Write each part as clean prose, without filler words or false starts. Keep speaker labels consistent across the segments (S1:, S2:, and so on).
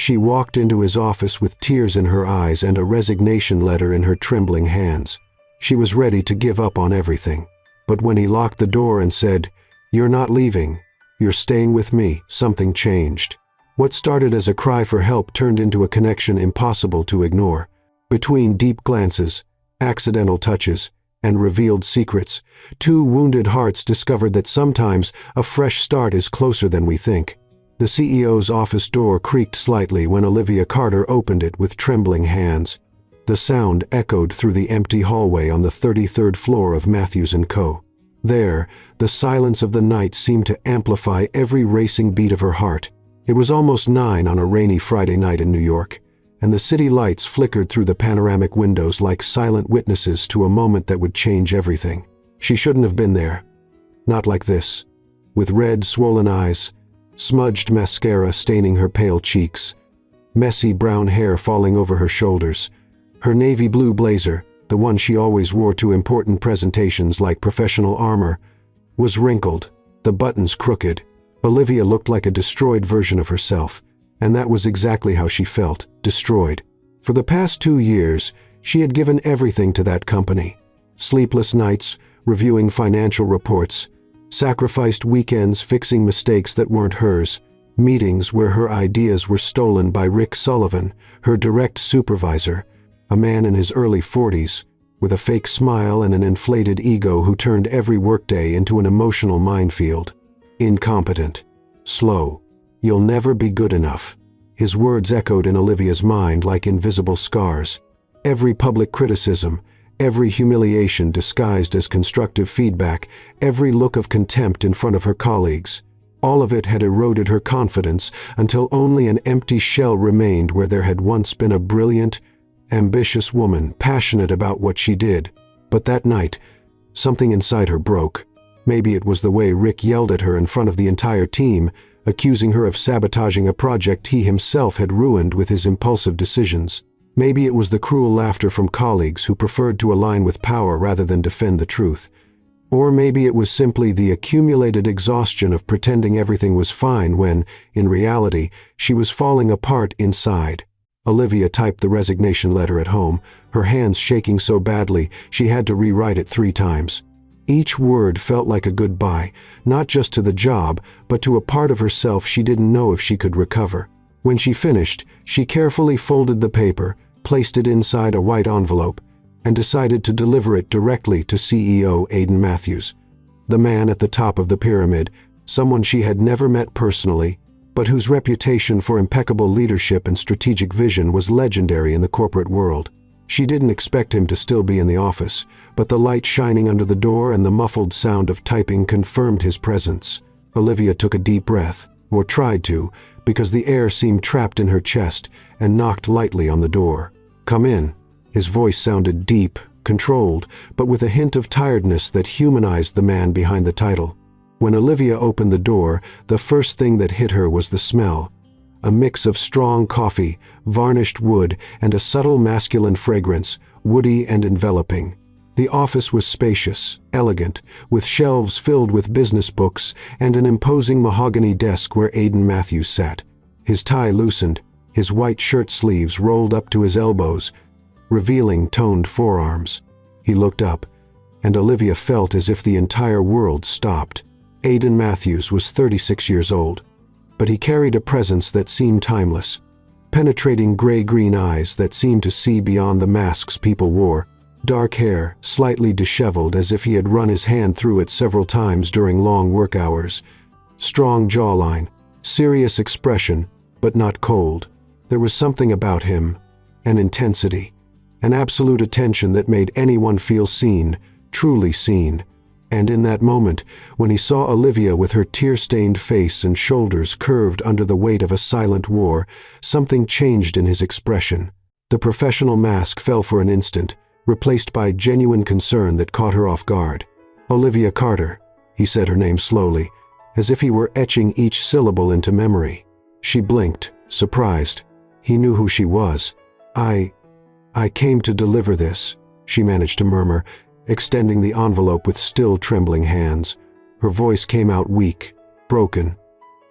S1: She walked into his office with tears in her eyes and a resignation letter in her trembling hands. She was ready to give up on everything. But when he locked the door and said, "You're not leaving, you're staying with me," something changed. What started as a cry for help turned into a connection impossible to ignore. Between deep glances, accidental touches, and revealed secrets, two wounded hearts discovered that sometimes a fresh start is closer than we think. The CEO's office door creaked slightly when Olivia Carter opened it with trembling hands. The sound echoed through the empty hallway on the 33rd floor of Matthews & Co. There, the silence of the night seemed to amplify every racing beat of her heart. It was almost 9 on a rainy Friday night in New York, and the city lights flickered through the panoramic windows like silent witnesses to a moment that would change everything. She shouldn't have been there. Not like this. With red, swollen eyes, smudged mascara staining her pale cheeks, messy brown hair falling over her shoulders. Her navy blue blazer, the one she always wore to important presentations like professional armor, was wrinkled, the buttons crooked. Olivia looked like a destroyed version of herself, and that was exactly how she felt, destroyed. For the past 2 years, she had given everything to that company. Sleepless nights, reviewing financial reports, sacrificed weekends fixing mistakes that weren't hers, meetings where her ideas were stolen by Rick Sullivan, her direct supervisor, a man in his early 40s, with a fake smile and an inflated ego who turned every workday into an emotional minefield. Incompetent. Slow. You'll never be good enough. His words echoed in Olivia's mind like invisible scars. Every public criticism, every humiliation disguised as constructive feedback, every look of contempt in front of her colleagues. All of it had eroded her confidence until only an empty shell remained where there had once been a brilliant, ambitious woman passionate about what she did. But that night, something inside her broke. Maybe it was the way Rick yelled at her in front of the entire team, accusing her of sabotaging a project he himself had ruined with his impulsive decisions. Maybe it was the cruel laughter from colleagues who preferred to align with power rather than defend the truth. Or maybe it was simply the accumulated exhaustion of pretending everything was fine when, in reality, she was falling apart inside. Olivia typed the resignation letter at home, her hands shaking so badly she had to rewrite it 3 times. Each word felt like a goodbye, not just to the job, but to a part of herself she didn't know if she could recover. When she finished, she carefully folded the paper, placed it inside a white envelope, and decided to deliver it directly to CEO Aiden Matthews, the man at the top of the pyramid, someone she had never met personally, but whose reputation for impeccable leadership and strategic vision was legendary in the corporate world. She didn't expect him to still be in the office, but the light shining under the door and the muffled sound of typing confirmed his presence. Olivia took a deep breath, or tried to, because the air seemed trapped in her chest, and knocked lightly on the door. "Come in." His voice sounded deep, controlled, but with a hint of tiredness that humanized the man behind the title. When Olivia opened the door, the first thing that hit her was the smell. A mix of strong coffee, varnished wood, and a subtle masculine fragrance, woody and enveloping. The office was spacious, elegant, with shelves filled with business books and an imposing mahogany desk where Aiden Matthews sat. His tie loosened, his white shirt sleeves rolled up to his elbows, revealing toned forearms. He looked up, and Olivia felt as if the entire world stopped. Aiden Matthews was 36 years old, but he carried a presence that seemed timeless, penetrating gray-green eyes that seemed to see beyond the masks people wore, dark hair slightly disheveled as if he had run his hand through it several times during long work hours, strong jawline, serious expression, but not cold. There was something about him, an intensity, an absolute attention that made anyone feel seen, truly seen. And in that moment, when he saw Olivia with her tear-stained face and shoulders curved under the weight of a silent war, something changed in his expression. The professional mask fell for an instant, replaced by genuine concern that caught her off guard. "Olivia Carter," he said her name slowly, as if he were etching each syllable into memory. She blinked, surprised. He knew who she was. I came to deliver this," she managed to murmur, extending the envelope with still trembling hands. Her voice came out weak, broken,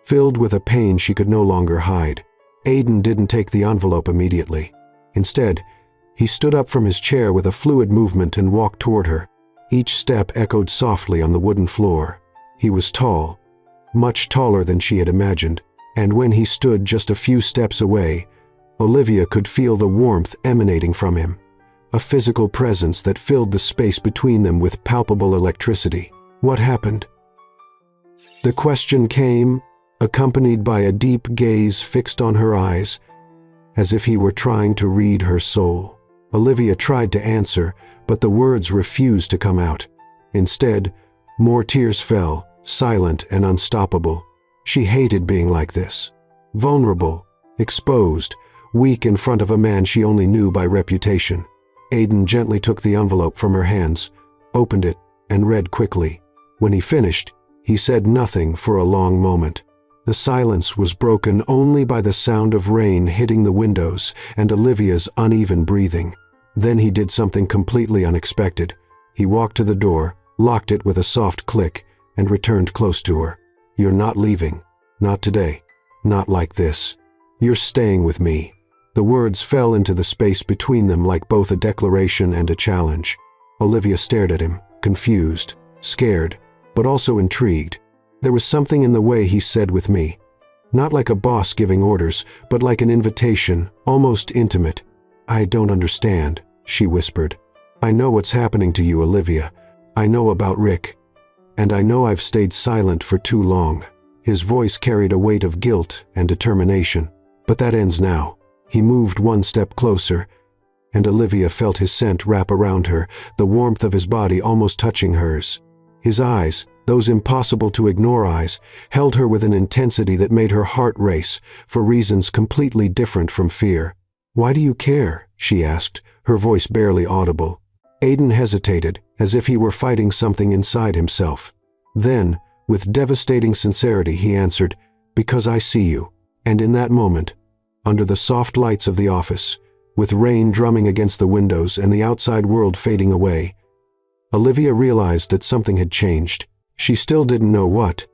S1: filled with a pain she could no longer hide. Aidan didn't take the envelope immediately. Instead, he stood up from his chair with a fluid movement and walked toward her. Each step echoed softly on the wooden floor. He was tall, much taller than she had imagined, and when he stood just a few steps away, Olivia could feel the warmth emanating from him, a physical presence that filled the space between them with palpable electricity. What happened? The question came, accompanied by a deep gaze fixed on her eyes, as if he were trying to read her soul. Olivia tried to answer, but the words refused to come out. Instead, more tears fell, silent and unstoppable. She hated being like this. Vulnerable, exposed, weak in front of a man she only knew by reputation. Aidan gently took the envelope from her hands, opened it, and read quickly. When he finished, he said nothing for a long moment. The silence was broken only by the sound of rain hitting the windows and Olivia's uneven breathing. Then he did something completely unexpected. He walked to the door, locked it with a soft click, and returned close to her. "You're not leaving. Not today. Not like this. You're staying with me." The words fell into the space between them like both a declaration and a challenge. Olivia stared at him, confused, scared, but also intrigued. There was something in the way he said "with me." Not like a boss giving orders, but like an invitation, almost intimate. "I don't understand," she whispered. "I know what's happening to you, Olivia. I know about Rick. And I know I've stayed silent for too long." His voice carried a weight of guilt and determination. "But that ends now." He moved one step closer, and Olivia felt his scent wrap around her, the warmth of his body almost touching hers. His eyes, those impossible-to-ignore eyes, held her with an intensity that made her heart race, for reasons completely different from fear. "Why do you care?" she asked, her voice barely audible. Aidan hesitated, as if he were fighting something inside himself. Then, with devastating sincerity, he answered, "Because I see you." And in that moment, under the soft lights of the office, with rain drumming against the windows and the outside world fading away, Olivia realized that something had changed. She still didn't know what,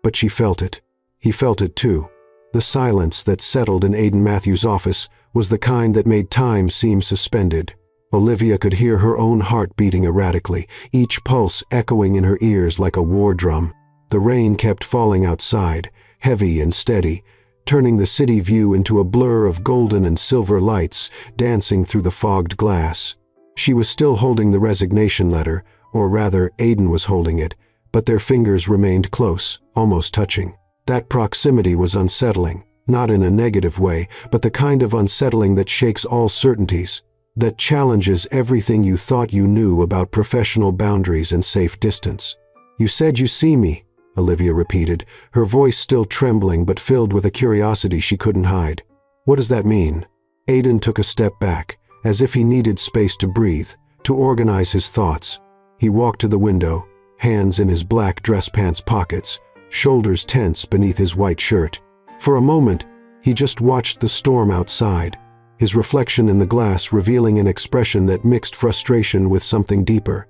S1: but she felt it. He felt it too. The silence that settled in Aidan Matthews' office was the kind that made time seem suspended. Olivia could hear her own heart beating erratically, each pulse echoing in her ears like a war drum. The rain kept falling outside, heavy and steady, turning the city view into a blur of golden and silver lights dancing through the fogged glass. She was still holding the resignation letter, or rather, Aidan was holding it, but their fingers remained close, almost touching. That proximity was unsettling, not in a negative way, but the kind of unsettling that shakes all certainties, that challenges everything you thought you knew about professional boundaries and safe distance. "You said you see me," Olivia repeated, her voice still trembling but filled with a curiosity she couldn't hide. "What does that mean?" Aidan took a step back, as if he needed space to breathe, to organize his thoughts. He walked to the window, hands in his black dress pants pockets, shoulders tense beneath his white shirt. For a moment, he just watched the storm outside, his reflection in the glass revealing an expression that mixed frustration with something deeper.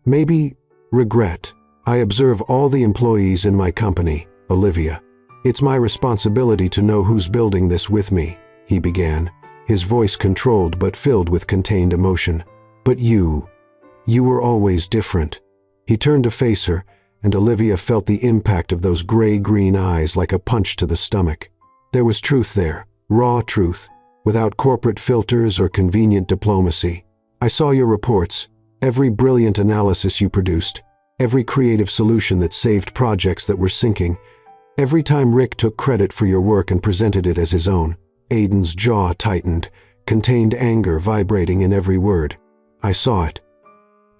S1: "Maybe regret. I observe all the employees in my company, Olivia. It's my responsibility to know who's building this with me," he began, his voice controlled but filled with contained emotion. "But you were always different." He turned to face her, and Olivia felt the impact of those gray-green eyes like a punch to the stomach. There was truth there, raw truth, without corporate filters or convenient diplomacy. "I saw your reports, every brilliant analysis you produced, every creative solution that saved projects that were sinking, every time Rick took credit for your work and presented it as his own." Aidan's jaw tightened, contained anger vibrating in every word. "I saw it.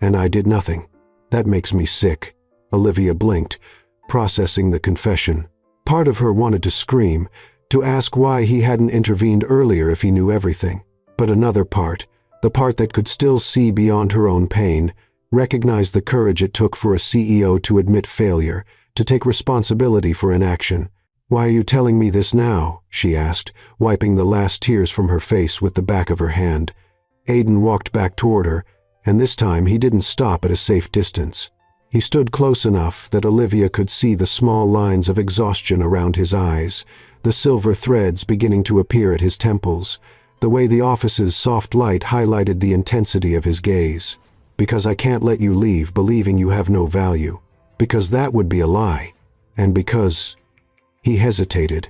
S1: And I did nothing. That makes me sick." Olivia blinked, processing the confession. Part of her wanted to scream, to ask why he hadn't intervened earlier if he knew everything. But another part, the part that could still see beyond her own pain, recognized the courage it took for a CEO to admit failure, to take responsibility for inaction. "Why are you telling me this now?" she asked, wiping the last tears from her face with the back of her hand. Aidan walked back toward her, and this time he didn't stop at a safe distance. He stood close enough that Olivia could see the small lines of exhaustion around his eyes, the silver threads beginning to appear at his temples, the way the office's soft light highlighted the intensity of his gaze. Because I can't let you leave believing you have no value. Because that would be a lie. And because... He hesitated,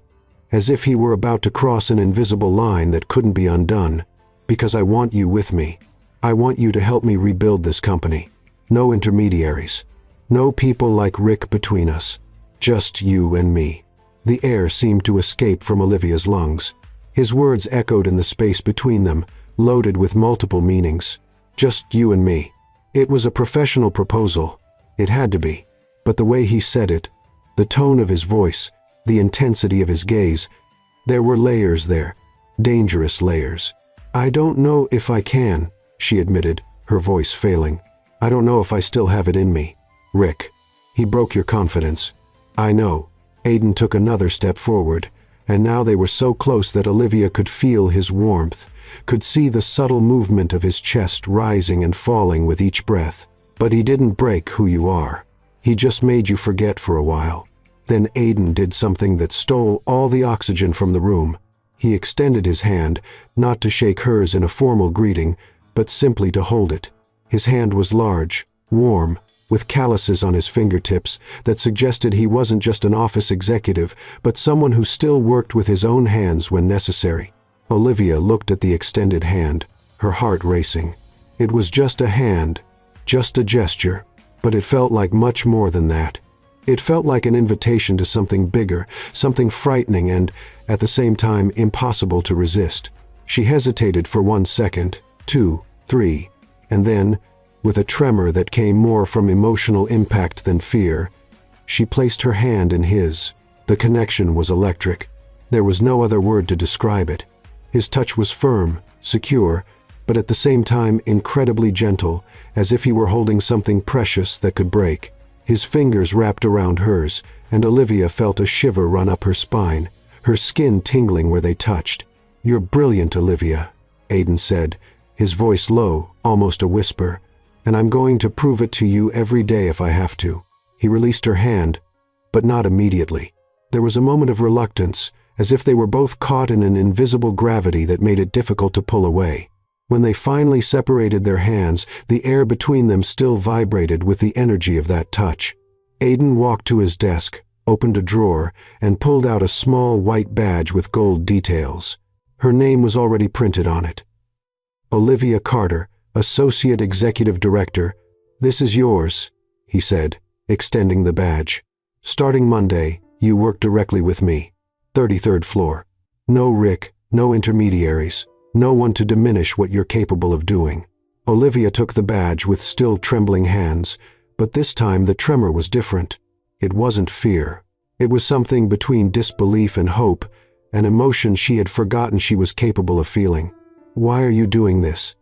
S1: as if he were about to cross an invisible line that couldn't be undone. Because I want you with me. I want you to help me rebuild this company. No intermediaries. No people like Rick between us. Just you and me. The air seemed to escape from Olivia's lungs. His words echoed in the space between them, loaded with multiple meanings. Just you and me. It was a professional proposal. It had to be. But the way he said it, the tone of his voice, the intensity of his gaze, there were layers there. Dangerous layers. I don't know if I can, she admitted, her voice failing. I don't know if I still have it in me. Rick. He broke your confidence. I know. Aiden took another step forward, and now they were so close that Olivia could feel his warmth, could see the subtle movement of his chest rising and falling with each breath. But he didn't break who you are. He just made you forget for a while. Then Aiden did something that stole all the oxygen from the room. He extended his hand, not to shake hers in a formal greeting, but simply to hold it. His hand was large, warm, with calluses on his fingertips that suggested he wasn't just an office executive, but someone who still worked with his own hands when necessary. Olivia looked at the extended hand, her heart racing. It was just a hand, just a gesture, but it felt like much more than that. It felt like an invitation to something bigger, something frightening and, at the same time, impossible to resist. She hesitated for 1 second, 2, 3, and then, with a tremor that came more from emotional impact than fear, she placed her hand in his. The connection was electric. There was no other word to describe it. His touch was firm, secure, but at the same time incredibly gentle, as if he were holding something precious that could break. His fingers wrapped around hers, and Olivia felt a shiver run up her spine, her skin tingling where they touched. "You're brilliant, Olivia," Aiden said, his voice low, almost a whisper. "And I'm going to prove it to you every day if I have to." He released her hand, but not immediately. There was a moment of reluctance, as if they were both caught in an invisible gravity that made it difficult to pull away. When they finally separated their hands, the air between them still vibrated with the energy of that touch. Aiden walked to his desk, opened a drawer, and pulled out a small white badge with gold details. Her name was already printed on it. Olivia Carter, Associate Executive Director. "This is yours," he said, extending the badge. "Starting Monday, you work directly with me. 33rd floor. No Rick, no intermediaries, no one to diminish what you're capable of doing." Olivia took the badge with still trembling hands, but this time the tremor was different. It wasn't fear. It was something between disbelief and hope, an emotion she had forgotten she was capable of feeling. "Why are you doing this?"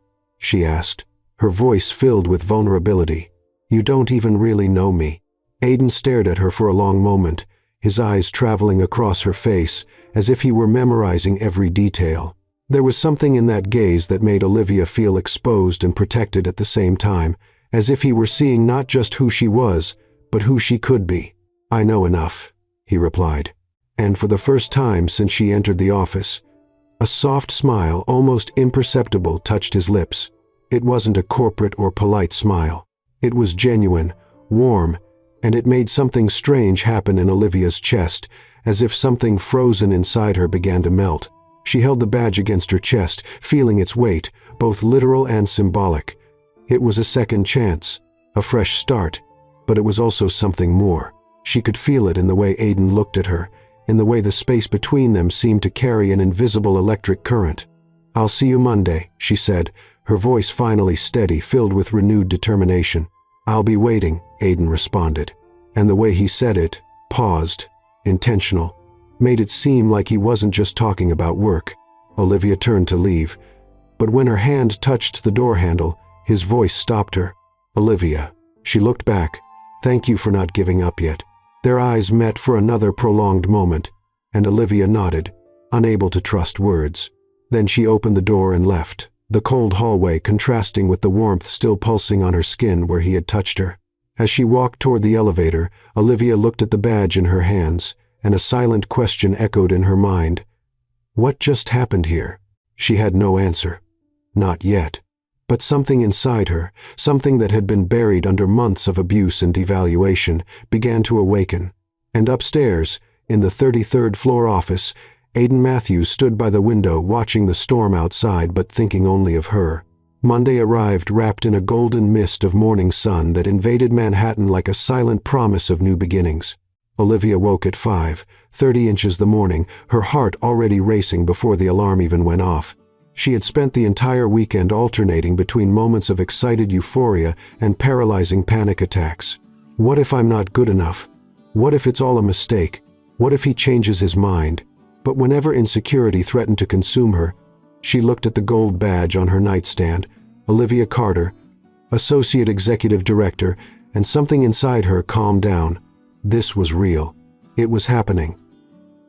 S1: she asked, her voice filled with vulnerability. "You don't even really know me." Aiden stared at her for a long moment, his eyes traveling across her face, as if he were memorizing every detail. There was something in that gaze that made Olivia feel exposed and protected at the same time, as if he were seeing not just who she was, but who she could be. "I know enough," he replied. And for the first time since she entered the office, a soft smile, almost imperceptible, touched his lips. It wasn't a corporate or polite smile. It was genuine, warm, and it made something strange happen in Olivia's chest, as if something frozen inside her began to melt. She held the badge against her chest, feeling its weight, both literal and symbolic. It was a second chance, a fresh start, but it was also something more. She could feel it in the way Aiden looked at her, in the way the space between them seemed to carry an invisible electric current. "I'll see you Monday," she said, her voice finally steady, filled with renewed determination. "I'll be waiting," Aiden responded. And the way he said it, paused, intentional, made it seem like he wasn't just talking about work. Olivia turned to leave, but when her hand touched the door handle, his voice stopped her. "Olivia." She looked back. "Thank you for not giving up yet." Their eyes met for another prolonged moment, and Olivia nodded, unable to trust words. Then she opened the door and left, the cold hallway contrasting with the warmth still pulsing on her skin where he had touched her. As she walked toward the elevator, Olivia looked at the badge in her hands, and a silent question echoed in her mind. What just happened here? She had no answer. Not yet. But something inside her, something that had been buried under months of abuse and devaluation, began to awaken. And upstairs, in the 33rd floor office, Aiden Matthews stood by the window watching the storm outside but thinking only of her. Monday arrived wrapped in a golden mist of morning sun that invaded Manhattan like a silent promise of new beginnings. Olivia woke at 5:30 inches the morning, her heart already racing before the alarm even went off. She had spent the entire weekend alternating between moments of excited euphoria and paralyzing panic attacks. What if I'm not good enough? What if it's all a mistake? What if he changes his mind? But whenever insecurity threatened to consume her, she looked at the gold badge on her nightstand, Olivia Carter, Associate Executive Director, and something inside her calmed down. This was real. It was happening.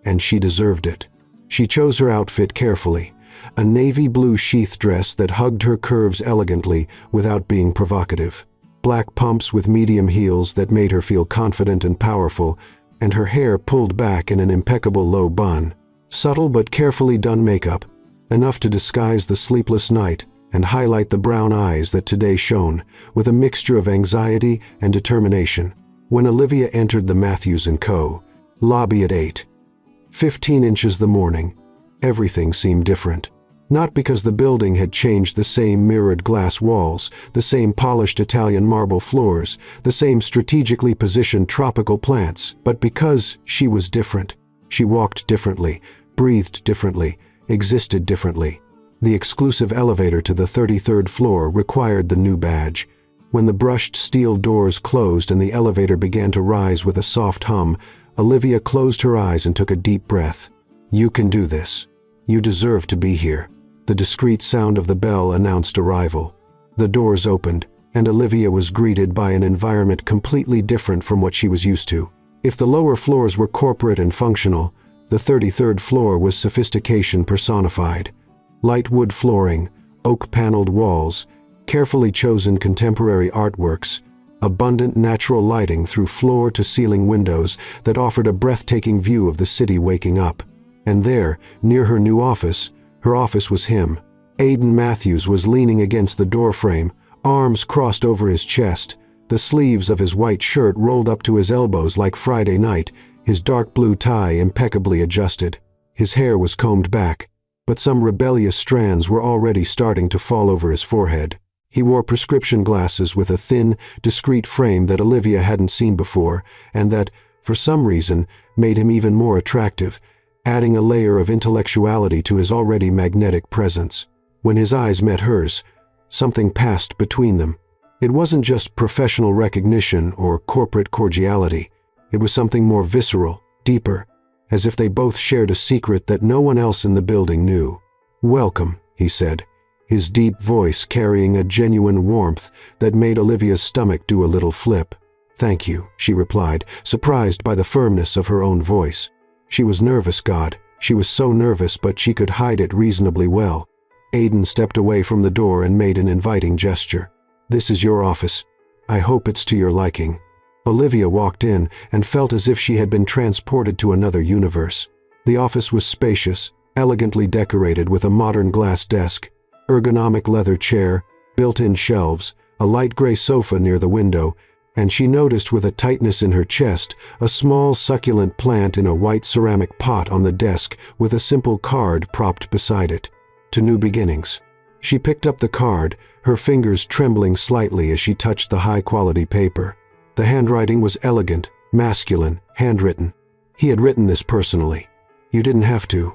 S1: And she deserved it. She chose her outfit carefully, a navy blue sheath dress that hugged her curves elegantly without being provocative, black pumps with medium heels that made her feel confident and powerful, and her hair pulled back in an impeccable low bun. Subtle but carefully done makeup, enough to disguise the sleepless night and highlight the brown eyes that today shone with a mixture of anxiety and determination. When Olivia entered the Matthews & Co. lobby at 8:15 inches the morning, everything seemed different. Not because the building had changed the same mirrored glass walls, the same polished Italian marble floors, the same strategically positioned tropical plants, but because she was different. She walked differently, breathed differently, existed differently. The exclusive elevator to the 33rd floor required the new badge. When the brushed steel doors closed and the elevator began to rise with a soft hum, Olivia closed her eyes and took a deep breath. You can do this. You deserve to be here. The discreet sound of the bell announced arrival. The doors opened, and Olivia was greeted by an environment completely different from what she was used to. If the lower floors were corporate and functional, the 33rd floor was sophistication personified. Light wood flooring, oak-paneled walls, carefully chosen contemporary artworks, abundant natural lighting through floor-to-ceiling windows that offered a breathtaking view of the city waking up. And there, near her new office, her office was him. Aiden Matthews was leaning against the doorframe, arms crossed over his chest, the sleeves of his white shirt rolled up to his elbows like Friday night, his dark blue tie impeccably adjusted. His hair was combed back, but some rebellious strands were already starting to fall over his forehead. He wore prescription glasses with a thin, discreet frame that Olivia hadn't seen before, and that, for some reason, made him even more attractive, adding a layer of intellectuality to his already magnetic presence. When his eyes met hers, something passed between them. It wasn't just professional recognition or corporate cordiality. It was something more visceral, deeper, as if they both shared a secret that no one else in the building knew. "Welcome," he said, his deep voice carrying a genuine warmth that made Olivia's stomach do a little flip. "Thank you," she replied, surprised by the firmness of her own voice. She was nervous, God. She was so nervous, but she could hide it reasonably well. Aiden stepped away from the door and made an inviting gesture. "This is your office. I hope it's to your liking." Olivia walked in and felt as if she had been transported to another universe. The office was spacious, elegantly decorated with a modern glass desk, ergonomic leather chair, built-in shelves, a light gray sofa near the window, and she noticed with a tightness in her chest a small succulent plant in a white ceramic pot on the desk with a simple card propped beside it. To new beginnings. She picked up the card, her fingers trembling slightly as she touched the high-quality paper. The handwriting was elegant, masculine, handwritten. He had written this personally. "You didn't have to,"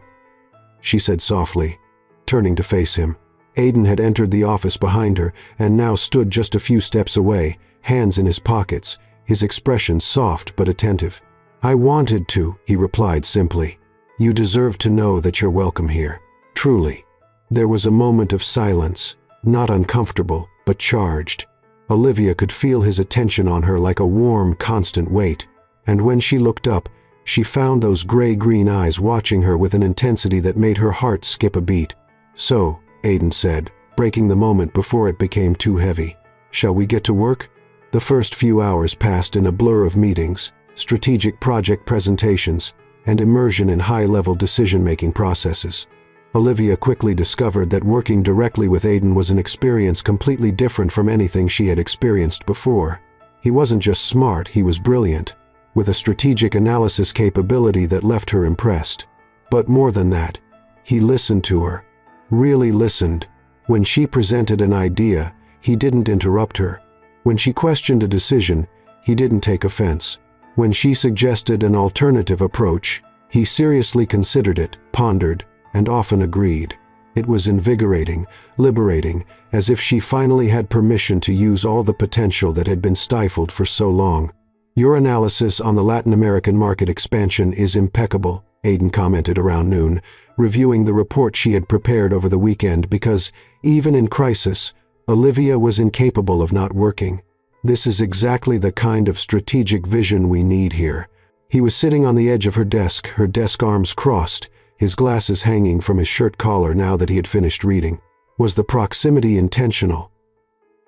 S1: she said softly, turning to face him. Aiden had entered the office behind her and now stood just a few steps away, hands in his pockets, his expression soft but attentive. "I wanted to," he replied simply. "You deserve to know that you're welcome here. Truly." There was a moment of silence, not uncomfortable, but charged. Olivia could feel his attention on her like a warm, constant weight, and when she looked up, she found those gray-green eyes watching her with an intensity that made her heart skip a beat. "So," Aiden said, breaking the moment before it became too heavy, "shall we get to work?" The first few hours passed in a blur of meetings, strategic project presentations, and immersion in high-level decision-making processes. Olivia quickly discovered that working directly with Aiden was an experience completely different from anything she had experienced before. He wasn't just smart, he was brilliant, with a strategic analysis capability that left her impressed. But more than that, he listened to her. Really listened. When she presented an idea, he didn't interrupt her. When she questioned a decision, he didn't take offense. When she suggested an alternative approach, he seriously considered it, pondered, and often agreed. It was invigorating, liberating, as if she finally had permission to use all the potential that had been stifled for so long. "Your analysis on the Latin American market expansion is impeccable," Aiden commented around noon, reviewing the report she had prepared over the weekend because, even in crisis, Olivia was incapable of not working. "This is exactly the kind of strategic vision we need here." He was sitting on the edge of her desk arms crossed, his glasses hanging from his shirt collar now that he had finished reading. Was the proximity intentional?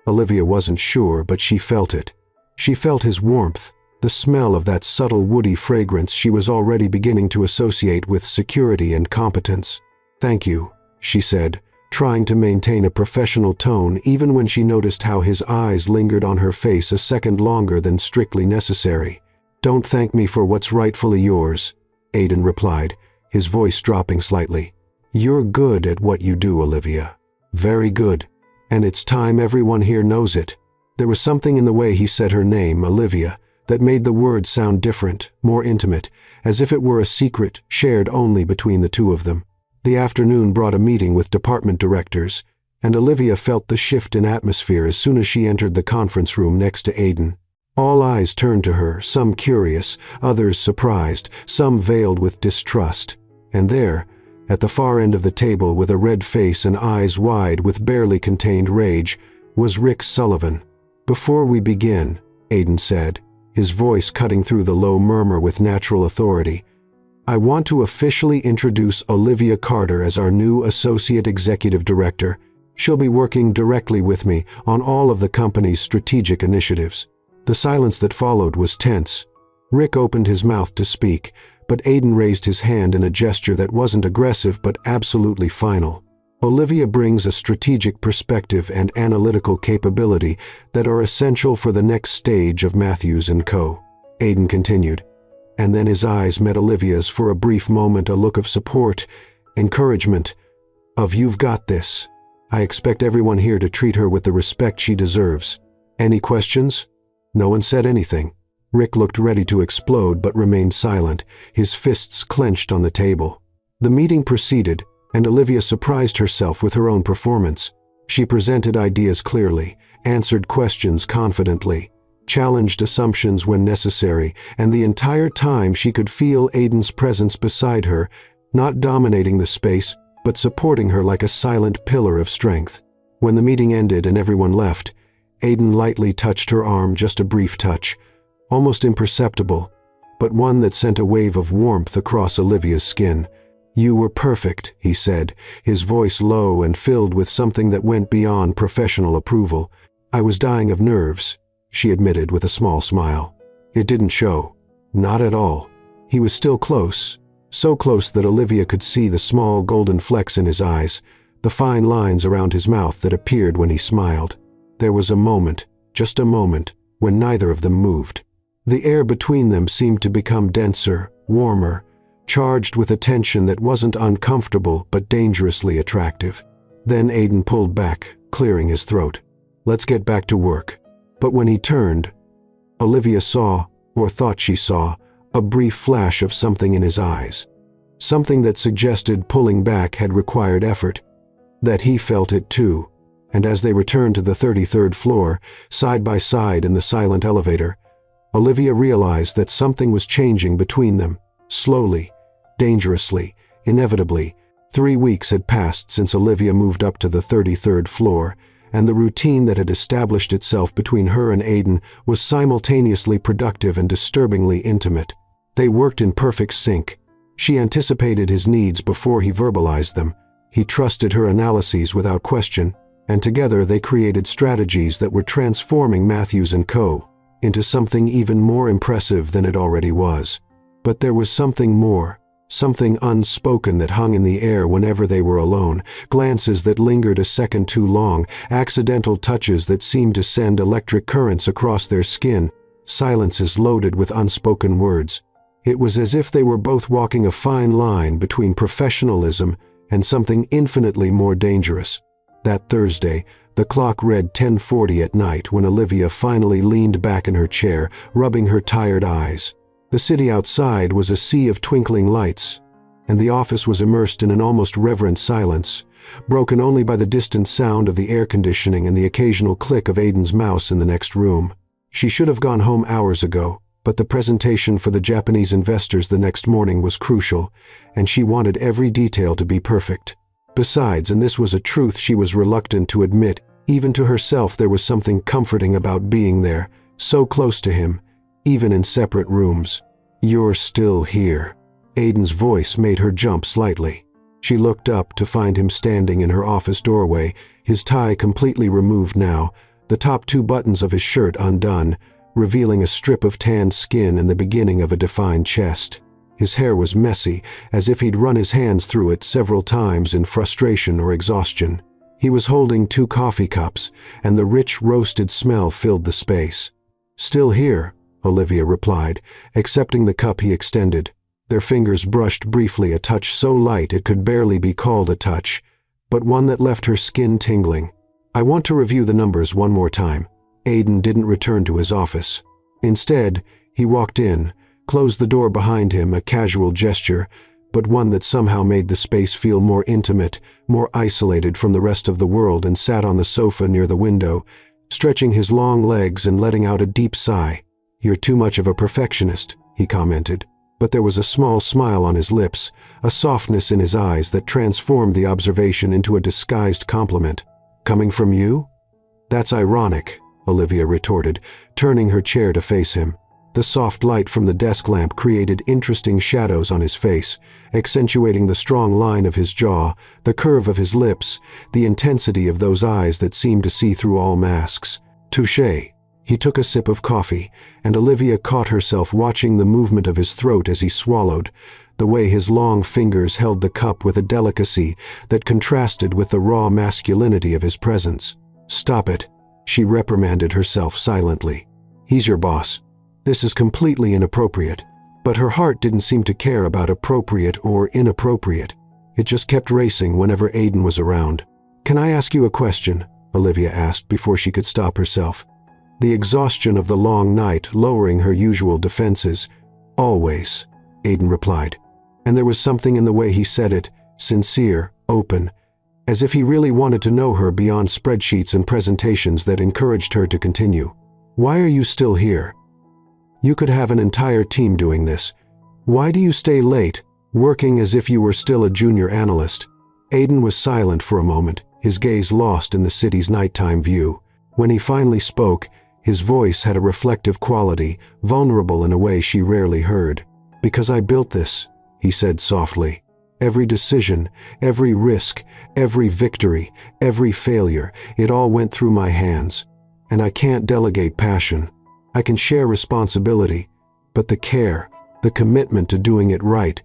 S1: Olivia wasn't sure, but she felt it. She felt his warmth, the smell of that subtle woody fragrance she was already beginning to associate with security and competence. "Thank you," she said, trying to maintain a professional tone even when she noticed how his eyes lingered on her face a second longer than strictly necessary. "Don't thank me for what's rightfully yours," Aiden replied, his voice dropping slightly. "You're good at what you do, Olivia. Very good. And it's time everyone here knows it." There was something in the way he said her name, Olivia, that made the words sound different, more intimate, as if it were a secret shared only between the two of them. The afternoon brought a meeting with department directors, and Olivia felt the shift in atmosphere as soon as she entered the conference room next to Aiden. All eyes turned to her, some curious, others surprised, some veiled with distrust. And there, at the far end of the table with a red face and eyes wide with barely contained rage, was Rick Sullivan. "Before we begin," Aiden said, his voice cutting through the low murmur with natural authority, "I want to officially introduce Olivia Carter as our new Associate Executive Director. She'll be working directly with me on all of the company's strategic initiatives." The silence that followed was tense. Rick opened his mouth to speak, but Aiden raised his hand in a gesture that wasn't aggressive but absolutely final. "Olivia brings a strategic perspective and analytical capability that are essential for the next stage of Matthews & Co." Aiden continued, and then his eyes met Olivia's for a brief moment, a look of support, encouragement, of "You've got this. I expect everyone here to treat her with the respect she deserves. Any questions?" No one said anything. Rick looked ready to explode but remained silent, his fists clenched on the table. The meeting proceeded, and Olivia surprised herself with her own performance. She presented ideas clearly, answered questions confidently, challenged assumptions when necessary, and the entire time she could feel Aiden's presence beside her, not dominating the space, but supporting her like a silent pillar of strength. When the meeting ended and everyone left, Aiden lightly touched her arm, just a brief touch, almost imperceptible, but one that sent a wave of warmth across Olivia's skin. "You were perfect," he said, his voice low and filled with something that went beyond professional approval. "I was dying of nerves," she admitted with a small smile. It didn't show. Not at all. He was still close, so close that Olivia could see the small golden flecks in his eyes, the fine lines around his mouth that appeared when he smiled. There was a moment, just a moment, when neither of them moved. The air between them seemed to become denser, warmer, charged with a tension that wasn't uncomfortable but dangerously attractive. Then Aiden pulled back, clearing his throat. "Let's get back to work." But when he turned, Olivia saw, or thought she saw, a brief flash of something in his eyes. Something that suggested pulling back had required effort. That he felt it too. And as they returned to the 33rd floor, side by side in the silent elevator, Olivia realized that something was changing between them, slowly, dangerously, inevitably. 3 weeks had passed since Olivia moved up to the 33rd floor, and the routine that had established itself between her and Aiden was simultaneously productive and disturbingly intimate. They worked in perfect sync. She anticipated his needs before he verbalized them. He trusted her analyses without question, and together they created strategies that were transforming Matthews & Co. into something even more impressive than it already was. But there was something more, something unspoken that hung in the air whenever they were alone, glances that lingered a second too long, accidental touches that seemed to send electric currents across their skin, silences loaded with unspoken words. It was as if they were both walking a fine line between professionalism and something infinitely more dangerous. That Thursday, the clock read 10:40 at night when Olivia finally leaned back in her chair, rubbing her tired eyes. The city outside was a sea of twinkling lights, and the office was immersed in an almost reverent silence, broken only by the distant sound of the air conditioning and the occasional click of Aiden's mouse in the next room. She should have gone home hours ago, but the presentation for the Japanese investors the next morning was crucial, and she wanted every detail to be perfect. Besides, and this was a truth she was reluctant to admit, even to herself, there was something comforting about being there, so close to him, even in separate rooms. "You're still here." Aiden's voice made her jump slightly. She looked up to find him standing in her office doorway, his tie completely removed now, the top 2 buttons of his shirt undone, revealing a strip of tanned skin and the beginning of a defined chest. His hair was messy, as if he'd run his hands through it several times in frustration or exhaustion. He was holding 2 coffee cups, and the rich roasted smell filled the space. "Still here," Olivia replied, accepting the cup he extended. Their fingers brushed briefly, a touch so light it could barely be called a touch, but one that left her skin tingling. "I want to review the numbers one more time." Aiden didn't return to his office. Instead, he walked in, closed the door behind him, a casual gesture, but one that somehow made the space feel more intimate, more isolated from the rest of the world, and sat on the sofa near the window, stretching his long legs and letting out a deep sigh. "You're too much of a perfectionist," he commented, but there was a small smile on his lips, a softness in his eyes that transformed the observation into a disguised compliment. "Coming from you?" "That's ironic," Olivia retorted, turning her chair to face him. The soft light from the desk lamp created interesting shadows on his face, accentuating the strong line of his jaw, the curve of his lips, the intensity of those eyes that seemed to see through all masks. "Touché." He took a sip of coffee, and Olivia caught herself watching the movement of his throat as he swallowed, the way his long fingers held the cup with a delicacy that contrasted with the raw masculinity of his presence. "Stop it," she reprimanded herself silently. "He's your boss. This is completely inappropriate." But her heart didn't seem to care about appropriate or inappropriate. It just kept racing whenever Aiden was around. "Can I ask you a question?" Olivia asked before she could stop herself. The exhaustion of the long night lowering her usual defenses. "Always," Aiden replied. And there was something in the way he said it, sincere, open, as if he really wanted to know her beyond spreadsheets and presentations, that encouraged her to continue. "Why are you still here? You could have an entire team doing this. Why do you stay late, working as if you were still a junior analyst?" Aiden was silent for a moment, his gaze lost in the city's nighttime view. When he finally spoke, his voice had a reflective quality, vulnerable in a way she rarely heard. "Because I built this," he said softly. "Every decision, every risk, every victory, every failure, it all went through my hands. And I can't delegate passion. I can share responsibility, but the care, the commitment to doing it right,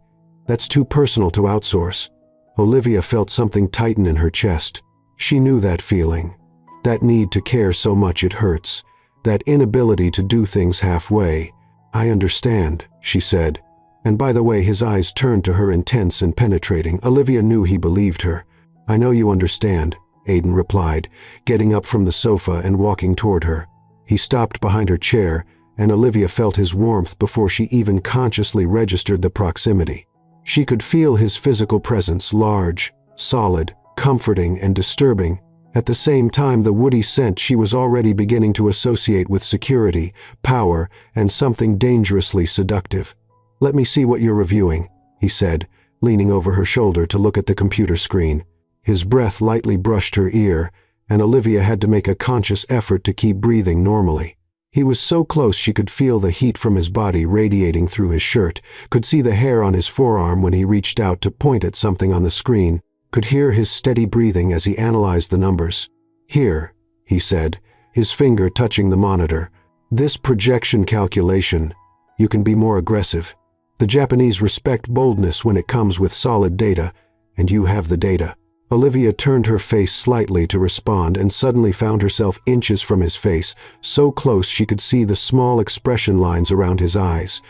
S1: that's too personal to outsource." Olivia felt something tighten in her chest. She knew that feeling, that need to care so much it hurts, that inability to do things halfway. "I understand," she said. And by the way his eyes turned to her, intense and penetrating, Olivia knew he believed her. "I know you understand," Aiden replied, getting up from the sofa and walking toward her. He stopped behind her chair, and Olivia felt his warmth before she even consciously registered the proximity. She could feel his physical presence, large, solid, comforting, and disturbing. At the same time, the woody scent she was already beginning to associate with security, power, and something dangerously seductive. "Let me see what you're reviewing," he said, leaning over her shoulder to look at the computer screen. His breath lightly brushed her ear, and Olivia had to make a conscious effort to keep breathing normally. He was so close she could feel the heat from his body radiating through his shirt, could see the hair on his forearm when he reached out to point at something on the screen, could hear his steady breathing as he analyzed the numbers. "Here," he said, his finger touching the monitor. "This projection calculation. You can be more aggressive." The Japanese respect boldness when it comes with solid data, and you have the data. Olivia turned her face slightly to respond and suddenly found herself inches from his face, so close she could see the small expression lines around his eyes.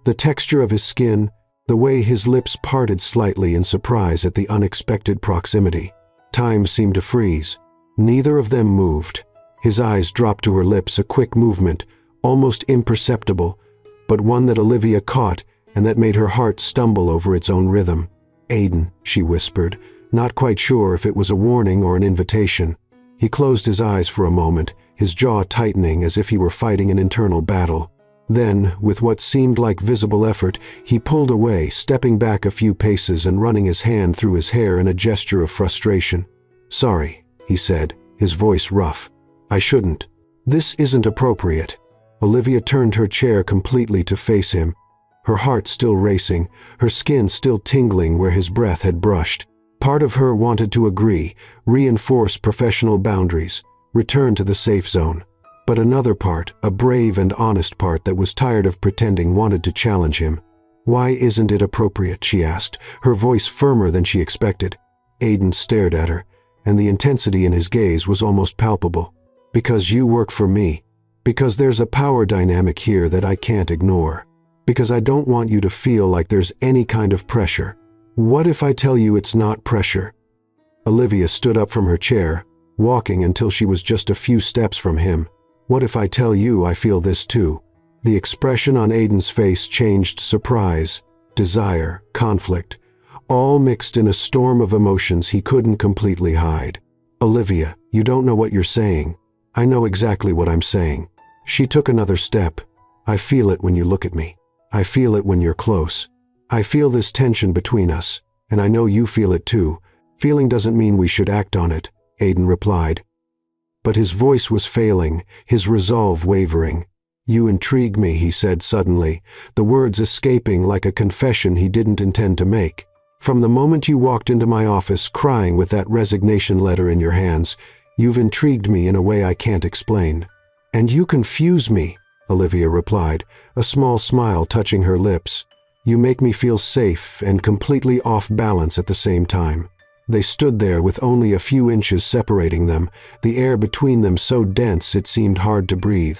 S1: The texture of his skin, the way his lips parted slightly in surprise at the unexpected proximity. Time seemed to freeze. Neither of them moved. His eyes dropped to her lips, a quick movement, almost imperceptible, but one that Olivia caught and that made her heart stumble over its own rhythm. "Aiden," she whispered, not quite sure if it was a warning or an invitation. He closed his eyes for a moment, his jaw tightening as if he were fighting an internal battle. Then, with what seemed like visible effort, he pulled away, stepping back a few paces and running his hand through his hair in a gesture of frustration. "Sorry," he said, his voice rough. "I shouldn't. This isn't appropriate." Olivia turned her chair completely to face him, her heart still racing, her skin still tingling where his breath had brushed. Part of her wanted to agree, reinforce professional boundaries, return to the safe zone. But another part, a brave and honest part that was tired of pretending, wanted to challenge him. "Why isn't it appropriate?" she asked, her voice firmer than she expected. Aiden stared at her, and the intensity in his gaze was almost palpable. "Because you work for me. Because there's a power dynamic here that I can't ignore. Because I don't want you to feel like there's any kind of pressure." "What if I tell you it's not pressure?" Olivia stood up from her chair, walking until she was just a few steps from him. "What if I tell you I feel this too?" The expression on Aiden's face changed: surprise, desire, conflict, all mixed in a storm of emotions he couldn't completely hide. "Olivia, you don't know what you're saying." "I know exactly what I'm saying." She took another step. "I feel it when you look at me. I feel it when you're close. I feel this tension between us, and I know you feel it too. Feeling doesn't mean we should act on it," Aiden replied. But his voice was failing, his resolve wavering. "You intrigue me," he said suddenly, the words escaping like a confession he didn't intend to make. "From the moment you walked into my office crying with that resignation letter in your hands, you've intrigued me in a way I can't explain." "And you confuse me," Olivia replied, a small smile touching her lips. "You make me feel safe and completely off balance at the same time." They stood there with only a few inches separating them, the air between them so dense it seemed hard to breathe.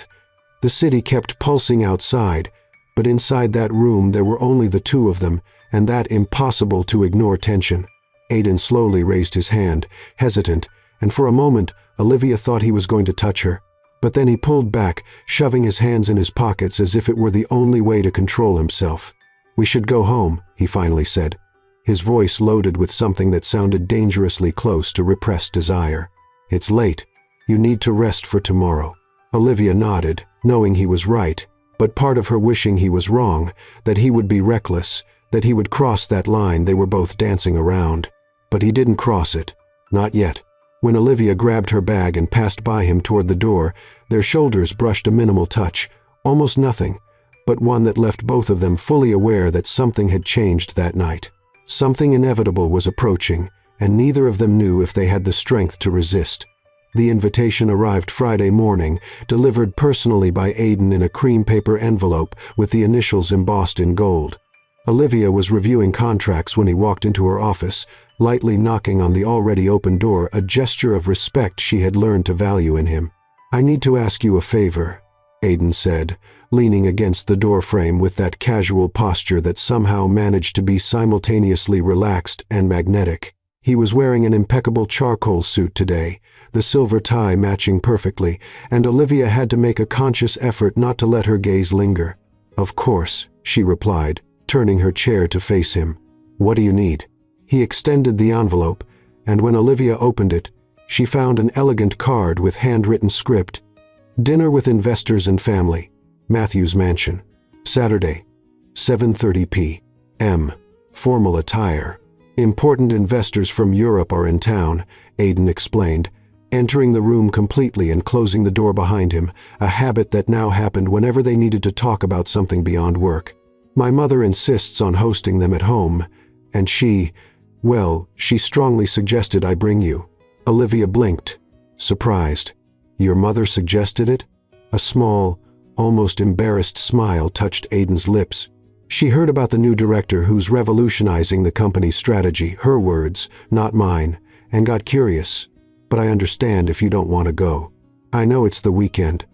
S1: The city kept pulsing outside, but inside that room there were only the two of them, and that impossible to ignore tension. Aiden slowly raised his hand, hesitant, and for a moment Olivia thought he was going to touch her. But then he pulled back, shoving his hands in his pockets as if it were the only way to control himself. "We should go home," he finally said, his voice loaded with something that sounded dangerously close to repressed desire. "It's late. You need to rest for tomorrow." Olivia nodded, knowing he was right, but part of her wishing he was wrong, that he would be reckless, that he would cross that line they were both dancing around. But he didn't cross it. Not yet. When Olivia grabbed her bag and passed by him toward the door, their shoulders brushed a minimal touch, almost nothing, but one that left both of them fully aware that something had changed that night. Something inevitable was approaching, and neither of them knew if they had the strength to resist. The invitation arrived Friday morning, delivered personally by Aiden in a cream paper envelope with the initials embossed in gold. Olivia was reviewing contracts when he walked into her office, lightly knocking on the already open door, a gesture of respect she had learned to value in him. "I need to ask you a favor," Aiden said, leaning against the doorframe with that casual posture that somehow managed to be simultaneously relaxed and magnetic. He was wearing an impeccable charcoal suit today, the silver tie matching perfectly, and Olivia had to make a conscious effort not to let her gaze linger. "Of course," she replied, turning her chair to face him. "What do you need?" He extended the envelope, and when Olivia opened it, she found an elegant card with handwritten script. "Dinner with investors and family. Matthews Mansion. Saturday, 7:30 p.m. Formal attire. Important investors from Europe are in town," Aiden explained, entering the room completely and closing the door behind him, a habit that now happened whenever they needed to talk about something beyond work. "My mother insists on hosting them at home, and she strongly suggested I bring you." Olivia blinked, surprised. "Your mother suggested it?" A small, almost embarrassed smile touched Aiden's lips. She heard about the new director who's revolutionizing the company's strategy, her words, not mine, and got curious. But I understand if you don't want to go. I know it's the weekend,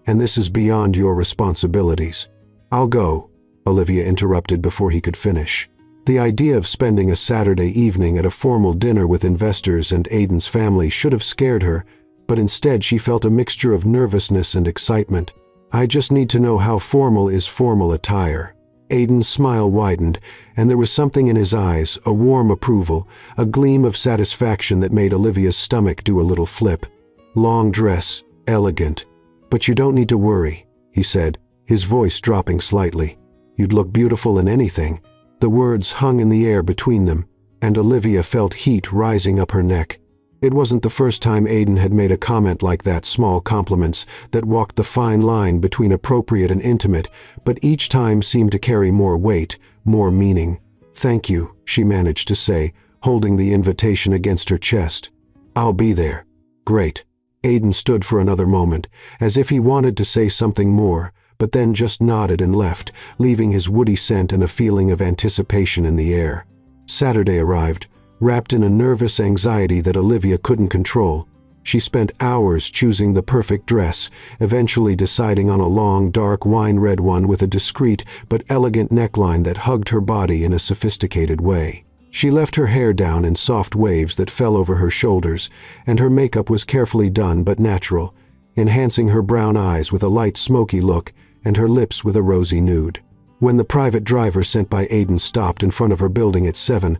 S1: and this is beyond your responsibilities. I'll go, Olivia interrupted before he could finish. The idea of spending a Saturday evening at a formal dinner with investors and Aiden's family should have scared her, but instead she felt a mixture of nervousness and excitement. I just need to know how formal is formal attire. Aiden's smile widened, and there was something in his eyes, a warm approval, a gleam of satisfaction that made Olivia's stomach do a little flip. Long dress, elegant. But you don't need to worry, he said, his voice dropping slightly. You'd look beautiful in anything. The words hung in the air between them, and Olivia felt heat rising up her neck. It wasn't the first time Aiden had made a comment like that, small compliments that walked the fine line between appropriate and intimate, but each time seemed to carry more weight, more meaning. Thank you, she managed to say, holding the invitation against her chest. I'll be there. Great. Aiden stood for another moment, as if he wanted to say something more, but then just nodded and left, leaving his woody scent and a feeling of anticipation in the air. Saturday arrived, wrapped in a nervous anxiety that Olivia couldn't control. She spent hours choosing the perfect dress, eventually deciding on a long, dark wine-red one with a discreet but elegant neckline that hugged her body in a sophisticated way. She left her hair down in soft waves that fell over her shoulders, and her makeup was carefully done but natural, enhancing her brown eyes with a light smoky look and her lips with a rosy nude. When the private driver sent by Aiden stopped in front of her building at 7,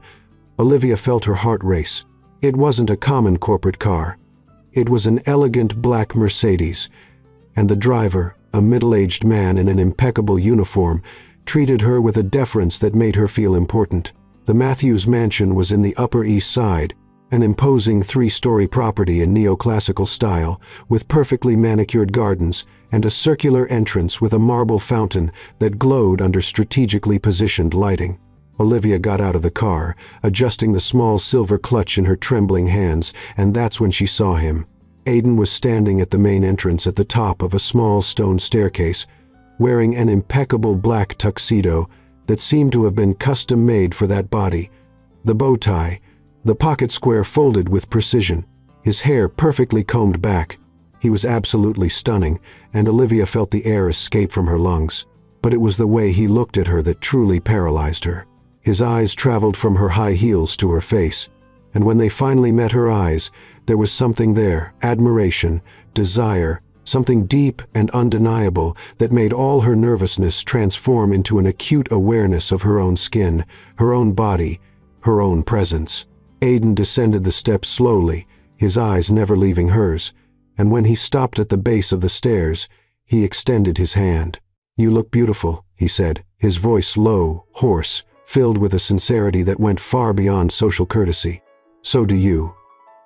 S1: Olivia felt her heart race. It wasn't a common corporate car. It was an elegant black Mercedes, and the driver, a middle-aged man in an impeccable uniform, treated her with a deference that made her feel important. The Matthews mansion was in the Upper East Side, an imposing 3-story property in neoclassical style, with perfectly manicured gardens and a circular entrance with a marble fountain that glowed under strategically positioned lighting. Olivia got out of the car, adjusting the small silver clutch in her trembling hands, and that's when she saw him. Aiden was standing at the main entrance at the top of a small stone staircase, wearing an impeccable black tuxedo that seemed to have been custom-made for that body. The bow tie, the pocket square folded with precision, his hair perfectly combed back. He was absolutely stunning, and Olivia felt the air escape from her lungs. But it was the way he looked at her that truly paralyzed her. His eyes traveled from her high heels to her face, and when they finally met her eyes, there was something there, admiration, desire, something deep and undeniable that made all her nervousness transform into an acute awareness of her own skin, her own body, her own presence. Aiden descended the steps slowly, his eyes never leaving hers, and when he stopped at the base of the stairs, he extended his hand. "You look beautiful," he said, his voice low, hoarse, filled with a sincerity that went far beyond social courtesy. "So do you,"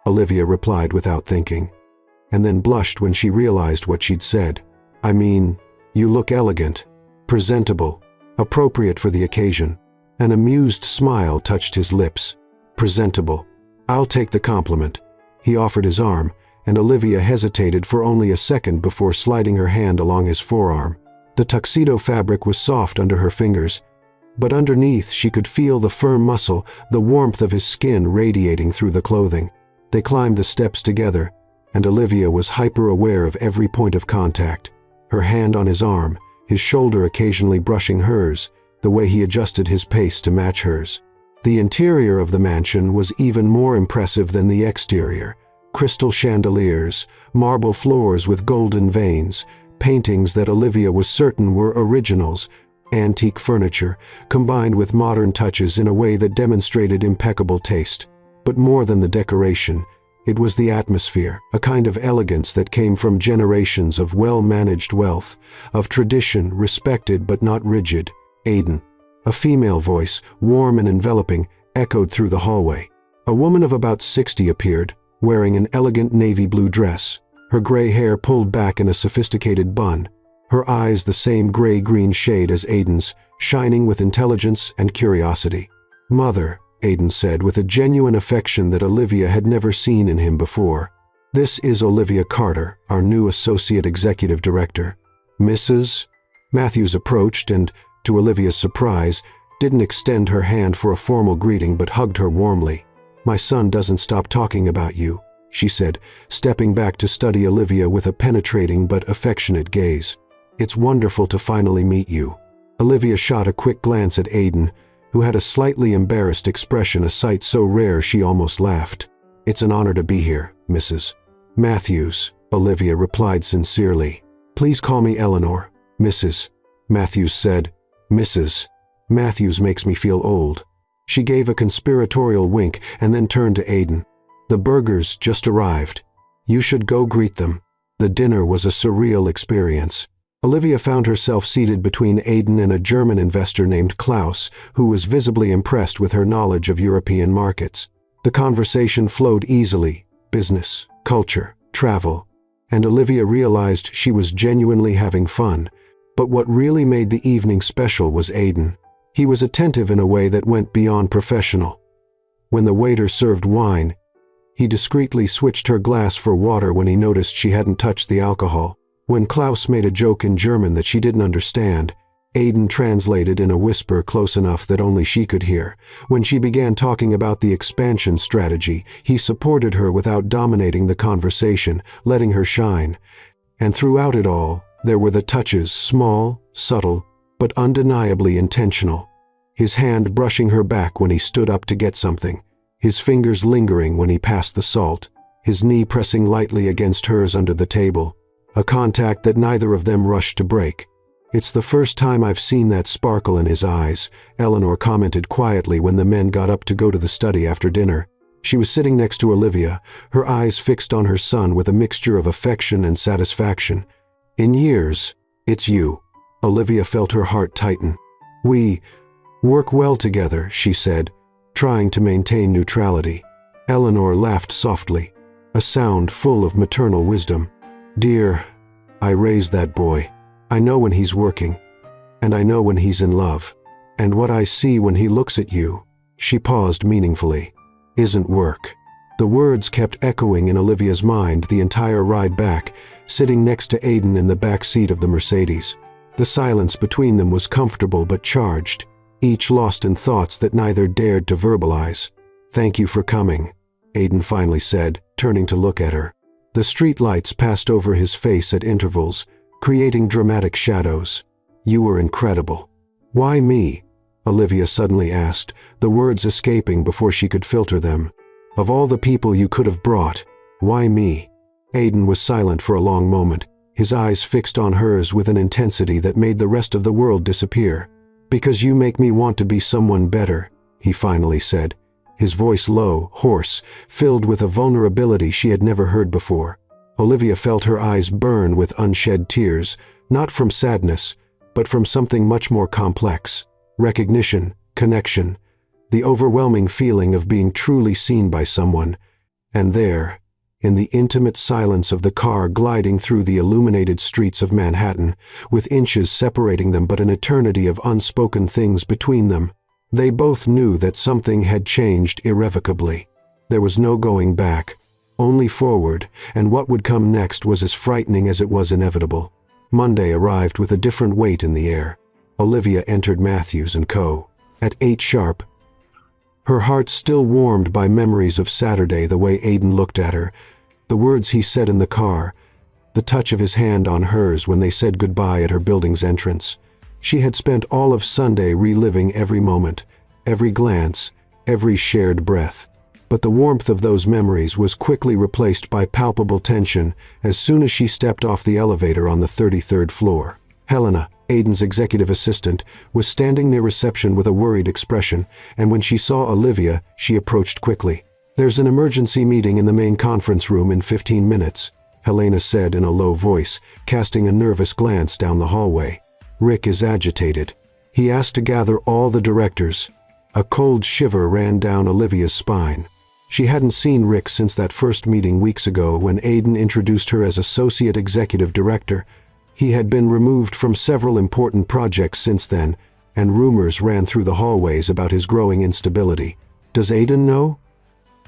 S1: Olivia replied without thinking, and then blushed when she realized what she'd said. "I mean, you look elegant, presentable, appropriate for the occasion." An amused smile touched his lips. "Presentable. I'll take the compliment." He offered his arm, and Olivia hesitated for only a second before sliding her hand along his forearm. The tuxedo fabric was soft under her fingers, but underneath she could feel the firm muscle, the warmth of his skin radiating through the clothing. They climbed the steps together, and Olivia was hyper-aware of every point of contact. Her hand on his arm, his shoulder occasionally brushing hers, the way he adjusted his pace to match hers. The interior of the mansion was even more impressive than the exterior. Crystal chandeliers, marble floors with golden veins, paintings that Olivia was certain were originals, antique furniture, combined with modern touches in a way that demonstrated impeccable taste. But more than the decoration, it was the atmosphere, a kind of elegance that came from generations of well-managed wealth, of tradition respected but not rigid. "Aiden." A female voice, warm and enveloping, echoed through the hallway. A woman of about 60 appeared, wearing an elegant navy blue dress, her gray hair pulled back in a sophisticated bun, her eyes the same gray-green shade as Aiden's, shining with intelligence and curiosity. "Mother," Aiden said with a genuine affection that Olivia had never seen in him before. "This is Olivia Carter, our new Associate Executive Director." "Mrs.?" Matthews approached and, to Olivia's surprise, didn't extend her hand for a formal greeting but hugged her warmly. "My son doesn't stop talking about you," she said, stepping back to study Olivia with a penetrating but affectionate gaze. "It's wonderful to finally meet you." Olivia shot a quick glance at Aidan, who had a slightly embarrassed expression, a sight so rare she almost laughed. "It's an honor to be here, Mrs. Matthews," Olivia replied sincerely. "Please call me Eleanor." "Mrs. Matthews said. "Mrs. Matthews makes me feel old." She gave a conspiratorial wink and then turned to Aidan. "The burgers just arrived. You should go greet them." The dinner was a surreal experience. Olivia found herself seated between Aidan and a German investor named Klaus, who was visibly impressed with her knowledge of European markets. The conversation flowed easily: business, culture, travel, and Olivia realized she was genuinely having fun. But what really made the evening special was Aidan. He was attentive in a way that went beyond professional. When the waiter served wine, he discreetly switched her glass for water when he noticed she hadn't touched the alcohol. When Klaus made a joke in German that she didn't understand, Aidan translated in a whisper close enough that only she could hear. When she began talking about the expansion strategy, he supported her without dominating the conversation, letting her shine. And throughout it all, there were the touches, small, subtle, but undeniably intentional. His hand brushing her back when he stood up to get something, his fingers lingering when he passed the salt, his knee pressing lightly against hers under the table, a contact that neither of them rushed to break. "It's the first time I've seen that sparkle in his eyes," Eleanor commented quietly when the men got up to go to the study after dinner. She was sitting next to Olivia, her eyes fixed on her son with a mixture of affection and satisfaction. "In years, it's you." Olivia felt her heart tighten. "We work well together," she said, trying to maintain neutrality. Eleanor laughed softly, a sound full of maternal wisdom. "Dear, I raised that boy. I know when he's working, and I know when he's in love. And what I see when he looks at you," she paused meaningfully, "isn't work." The words kept echoing in Olivia's mind the entire ride back, sitting next to Aidan in the back seat of the Mercedes. The silence between them was comfortable but charged, each lost in thoughts that neither dared to verbalize. "Thank you for coming," Aidan finally said, turning to look at her. The streetlights passed over his face at intervals, creating dramatic shadows. "You were incredible." "Why me?" Olivia suddenly asked, the words escaping before she could filter them. "Of all the people you could have brought, why me?" Aidan was silent for a long moment, his eyes fixed on hers with an intensity that made the rest of the world disappear. "Because you make me want to be someone better," he finally said, his voice low, hoarse, filled with a vulnerability she had never heard before. Olivia felt her eyes burn with unshed tears, not from sadness, but from something much more complex: recognition, connection, the overwhelming feeling of being truly seen by someone. And there, in the intimate silence of the car gliding through the illuminated streets of Manhattan, with inches separating them but an eternity of unspoken things between them, they both knew that something had changed irrevocably. There was no going back, only forward, and what would come next was as frightening as it was inevitable. Monday arrived with a different weight in the air. Olivia entered Matthews & Co. at 8 sharp. Her heart still warmed by memories of Saturday, the way Aidan looked at her, the words he said in the car, the touch of his hand on hers when they said goodbye at her building's entrance. She had spent all of Sunday reliving every moment, every glance, every shared breath. But the warmth of those memories was quickly replaced by palpable tension as soon as she stepped off the elevator on the 33rd floor. Helena, Aidan's executive assistant, was standing near reception with a worried expression, and when she saw Olivia, she approached quickly. "There's an emergency meeting in the main conference room in 15 minutes, Helena said in a low voice, casting a nervous glance down the hallway. "Rick is agitated. He asked to gather all the directors." A cold shiver ran down Olivia's spine. She hadn't seen Rick since that first meeting weeks ago when Aidan introduced her as Associate Executive Director. He had been removed from several important projects since then, and rumors ran through the hallways about his growing instability. "Does Aidan know?"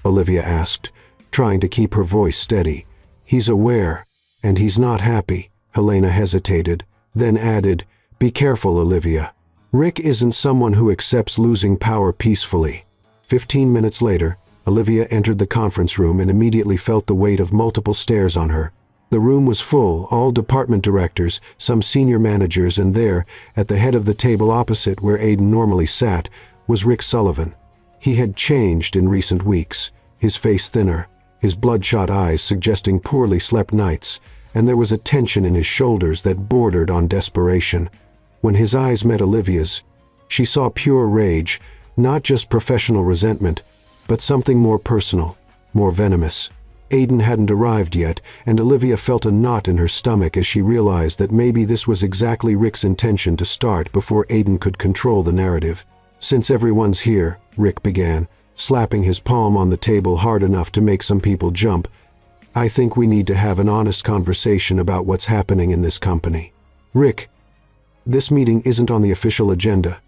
S1: Olivia asked, trying to keep her voice steady. "He's aware, and he's not happy." Helena hesitated, then added, "Be careful, Olivia. Rick isn't someone who accepts losing power peacefully. 15 minutes later, Olivia entered the conference room and immediately felt the weight of multiple stares on her. The room was full, all department directors, some senior managers, and there, at the head of the table opposite where Aiden normally sat, was Rick Sullivan. He had changed in recent weeks, his face thinner, his bloodshot eyes suggesting poorly slept nights, and there was a tension in his shoulders that bordered on desperation. When his eyes met Olivia's, she saw pure rage, not just professional resentment, but something more personal, more venomous. Aiden hadn't arrived yet, and Olivia felt a knot in her stomach as she realized that maybe this was exactly Rick's intention to start before Aiden could control the narrative. "Since everyone's here," Rick began, slapping his palm on the table hard enough to make some people jump, "I think we need to have an honest conversation about what's happening in this company." "Rick, this meeting isn't on the official agenda."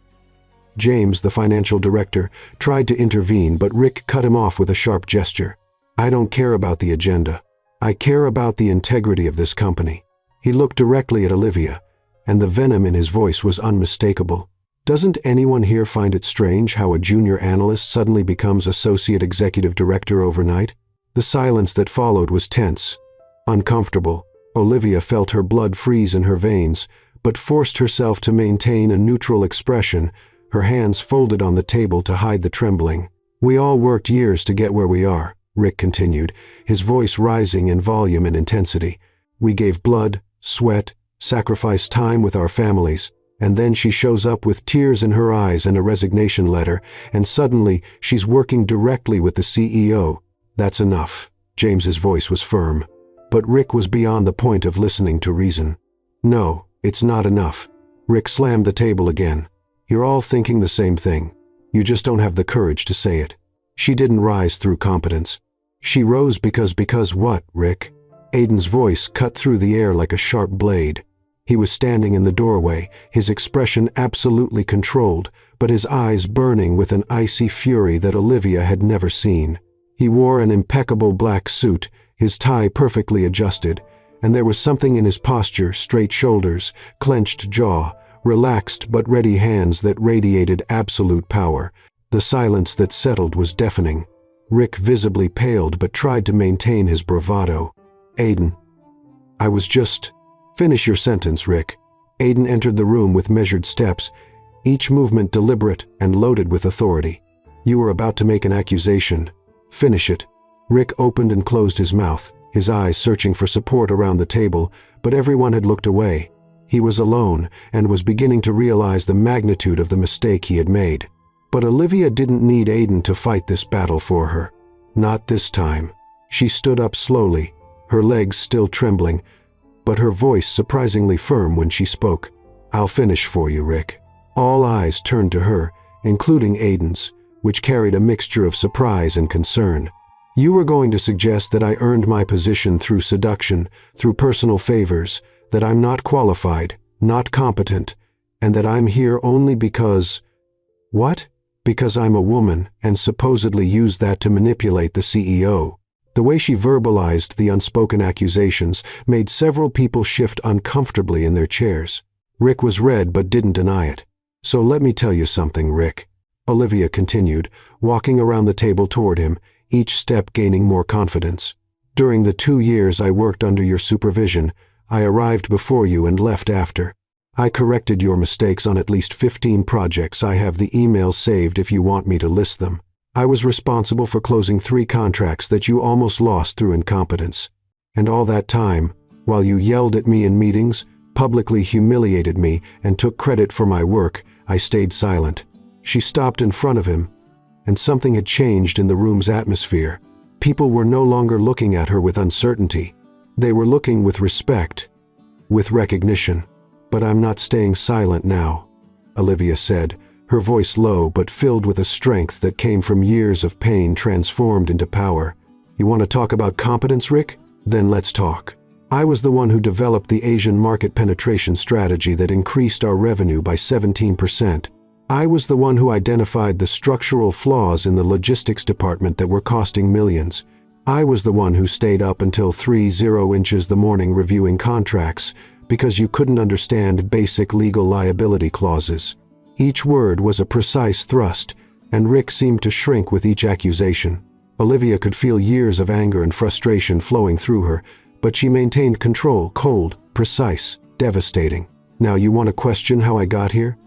S1: James, the financial director, tried to intervene, but Rick cut him off with a sharp gesture. "I don't care about the agenda. I care about the integrity of this company." He looked directly at Olivia, and the venom in his voice was unmistakable. "Doesn't anyone here find it strange how a junior analyst suddenly becomes associate executive director overnight?" The silence that followed was tense, uncomfortable. Olivia felt her blood freeze in her veins, but forced herself to maintain a neutral expression, her hands folded on the table to hide the trembling. "We all worked years to get where we are," Rick continued, his voice rising in volume and intensity. "We gave blood, sweat, sacrificed time with our families, and then she shows up with tears in her eyes and a resignation letter, and suddenly she's working directly with the CEO. That's enough." James's voice was firm, but Rick was beyond the point of listening to reason. "No, it's not enough." Rick slammed the table again. "You're all thinking the same thing. You just don't have the courage to say it." She didn't rise through competence. She rose because what, Rick? Aiden's voice cut through the air like a sharp blade. He was standing in the doorway, his expression absolutely controlled, but his eyes burning with an icy fury that Olivia had never seen. He wore an impeccable black suit, his tie perfectly adjusted, and there was something in his posture, straight shoulders, clenched jaw, relaxed but ready hands that radiated absolute power. The silence that settled was deafening. Rick visibly paled but tried to maintain his bravado. "Aiden, I was just—" "Finish your sentence, Rick." Aiden entered the room with measured steps, each movement deliberate and loaded with authority. "You were about to make an accusation. Finish it." Rick opened and closed his mouth, his eyes searching for support around the table, but everyone had looked away. He was alone and was beginning to realize the magnitude of the mistake he had made. But Olivia didn't need Aiden to fight this battle for her. Not this time. She stood up slowly, her legs still trembling, but her voice surprisingly firm when she spoke. "I'll finish for you, Rick." All eyes turned to her, including Aiden's, which carried a mixture of surprise and concern. "You were going to suggest that I earned my position through seduction, through personal favors, that I'm not qualified, not competent, and that I'm here only because—" "What?" "Because I'm a woman, and supposedly used that to manipulate the CEO." The way she verbalized the unspoken accusations made several people shift uncomfortably in their chairs. Rick was red but didn't deny it. "So let me tell you something, Rick," Olivia continued, walking around the table toward him, each step gaining more confidence. "During the 2 years I worked under your supervision, I arrived before you and left after. I corrected your mistakes on at least 15 projects. I have the emails saved if you want me to list them. I was responsible for closing 3 contracts that you almost lost through incompetence. And all that time, while you yelled at me in meetings, publicly humiliated me, and took credit for my work, I stayed silent." She stopped in front of him, and something had changed in the room's atmosphere. People were no longer looking at her with uncertainty. They were looking with respect, with recognition. "But I'm not staying silent now," Olivia said, her voice low but filled with a strength that came from years of pain transformed into power. "You want to talk about competence, Rick? Then let's talk. I was the one who developed the Asian market penetration strategy that increased our revenue by 17%. I was the one who identified the structural flaws in the logistics department that were costing millions. I was the one who stayed up until 3:00 the morning reviewing contracts because you couldn't understand basic legal liability clauses. Each word was a precise thrust, and Rick seemed to shrink with each accusation. Olivia could feel years of anger and frustration flowing through her, but she maintained control, cold, precise, devastating. "Now you want to question how I got here?"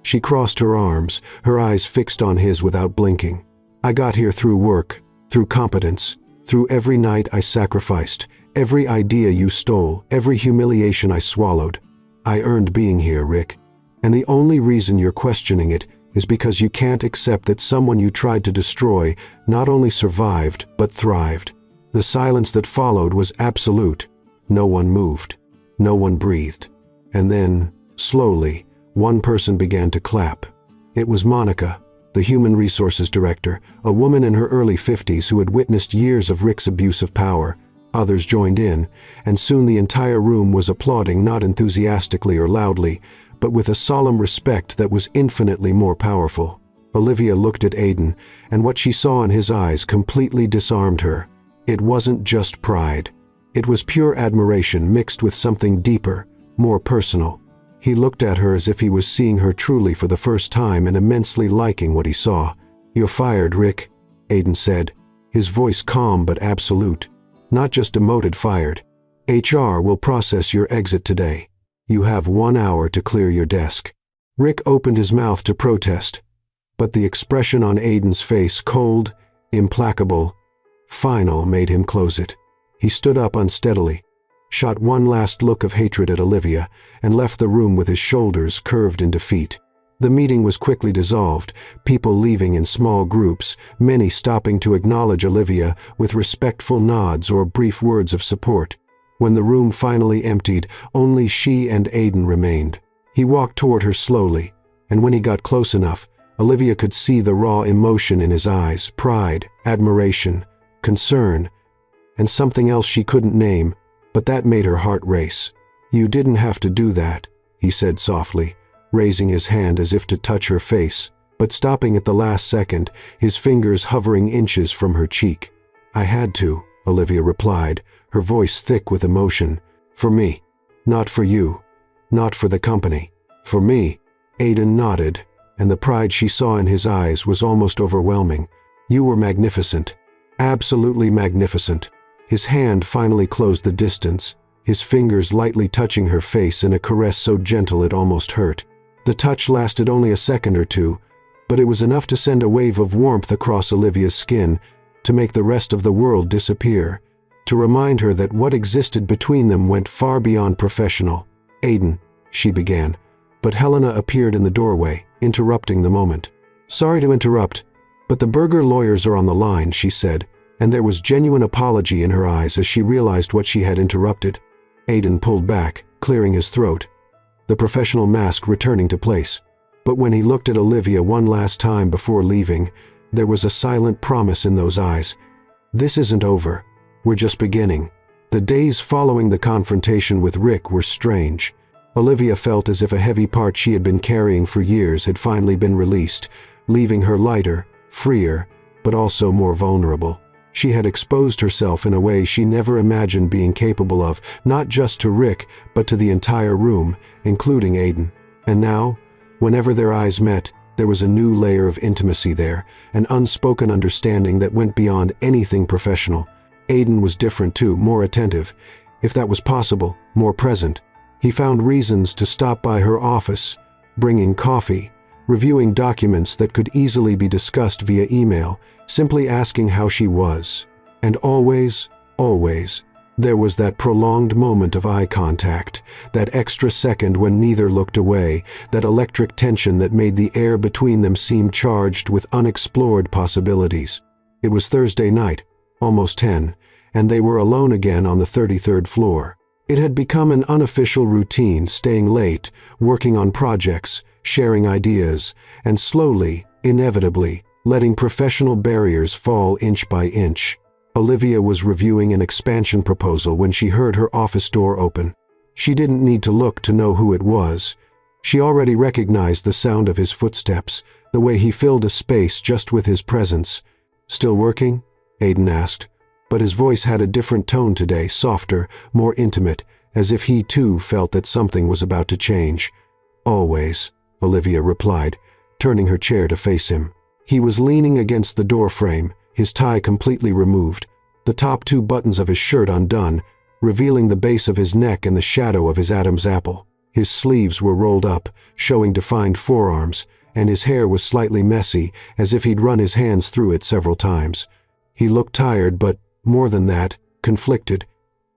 S1: She crossed her arms, her eyes fixed on his without blinking. "I got here through work, through competence, through every night I sacrificed, every idea you stole, every humiliation I swallowed. I earned being here, Rick. And the only reason you're questioning it is because you can't accept that someone you tried to destroy not only survived, but thrived." The silence that followed was absolute. No one moved. No one breathed. And then, slowly, one person began to clap. It was Monica, the human resources director, a woman in her early 50s who had witnessed years of Rick's abuse of power. Others joined in, and soon the entire room was applauding, not enthusiastically or loudly, but with a solemn respect that was infinitely more powerful. Olivia looked at Aiden, and what she saw in his eyes completely disarmed her. It wasn't just pride. It was pure admiration mixed with something deeper, more personal. He looked at her as if he was seeing her truly for the first time and immensely liking what he saw. "You're fired, Rick," Aiden said, his voice calm but absolute. "Not just demoted, fired. HR will process your exit today. You have 1 hour to clear your desk." Rick opened his mouth to protest, but the expression on Aiden's face, cold, implacable, final, made him close it. He stood up unsteadily, shot one last look of hatred at Olivia, and left the room with his shoulders curved in defeat. The meeting was quickly dissolved, people leaving in small groups, many stopping to acknowledge Olivia with respectful nods or brief words of support. When the room finally emptied, only she and Aiden remained. He walked toward her slowly, and when he got close enough, Olivia could see the raw emotion in his eyes, pride, admiration, concern, and something else she couldn't name, but that made her heart race. "You didn't have to do that," he said softly, raising his hand as if to touch her face, but stopping at the last second, his fingers hovering inches from her cheek. "I had to," Olivia replied, her voice thick with emotion. "For me. Not for you. Not for the company. For me." Aiden nodded, and the pride she saw in his eyes was almost overwhelming. "You were magnificent. Absolutely magnificent." His hand finally closed the distance, his fingers lightly touching her face in a caress so gentle it almost hurt. The touch lasted only a second or two, but it was enough to send a wave of warmth across Olivia's skin, to make the rest of the world disappear, to remind her that what existed between them went far beyond professional. "Aiden," she began, but Helena appeared in the doorway, interrupting the moment. "Sorry to interrupt, but the Burger lawyers are on the line," she said, and there was genuine apology in her eyes as she realized what she had interrupted. Aiden pulled back, clearing his throat, the professional mask returning to place. But when he looked at Olivia one last time before leaving, there was a silent promise in those eyes. "This isn't over. We're just beginning." The days following the confrontation with Rick were strange. Olivia felt as if a heavy part she had been carrying for years had finally been released, leaving her lighter, freer, but also more vulnerable. She had exposed herself in a way she never imagined being capable of, not just to Rick, but to the entire room, including Aiden. And now, whenever their eyes met, there was a new layer of intimacy there, an unspoken understanding that went beyond anything professional. Aiden was different too, more attentive, if that was possible, more present. He found reasons to stop by her office, bringing coffee, reviewing documents that could easily be discussed via email, simply asking how she was. And always, there was that prolonged moment of eye contact, that extra second when neither looked away, that electric tension that made the air between them seem charged with unexplored possibilities. It was Thursday night, almost 10, and they were alone again on the 33rd floor. It had become an unofficial routine, staying late, working on projects, sharing ideas, and slowly, inevitably, letting professional barriers fall inch by inch. Olivia was reviewing an expansion proposal when she heard her office door open. She didn't need to look to know who it was. She already recognized the sound of his footsteps, the way he filled a space just with his presence. "Still working?" Aiden asked, but his voice had a different tone today, softer, more intimate, as if he too felt that something was about to change. "Always," Olivia replied, turning her chair to face him. He was leaning against the door frame, his tie completely removed, the top 2 buttons of his shirt undone, revealing the base of his neck and the shadow of his Adam's apple. His sleeves were rolled up, showing defined forearms, and his hair was slightly messy, as if he'd run his hands through it several times. He looked tired, but, more than that, conflicted,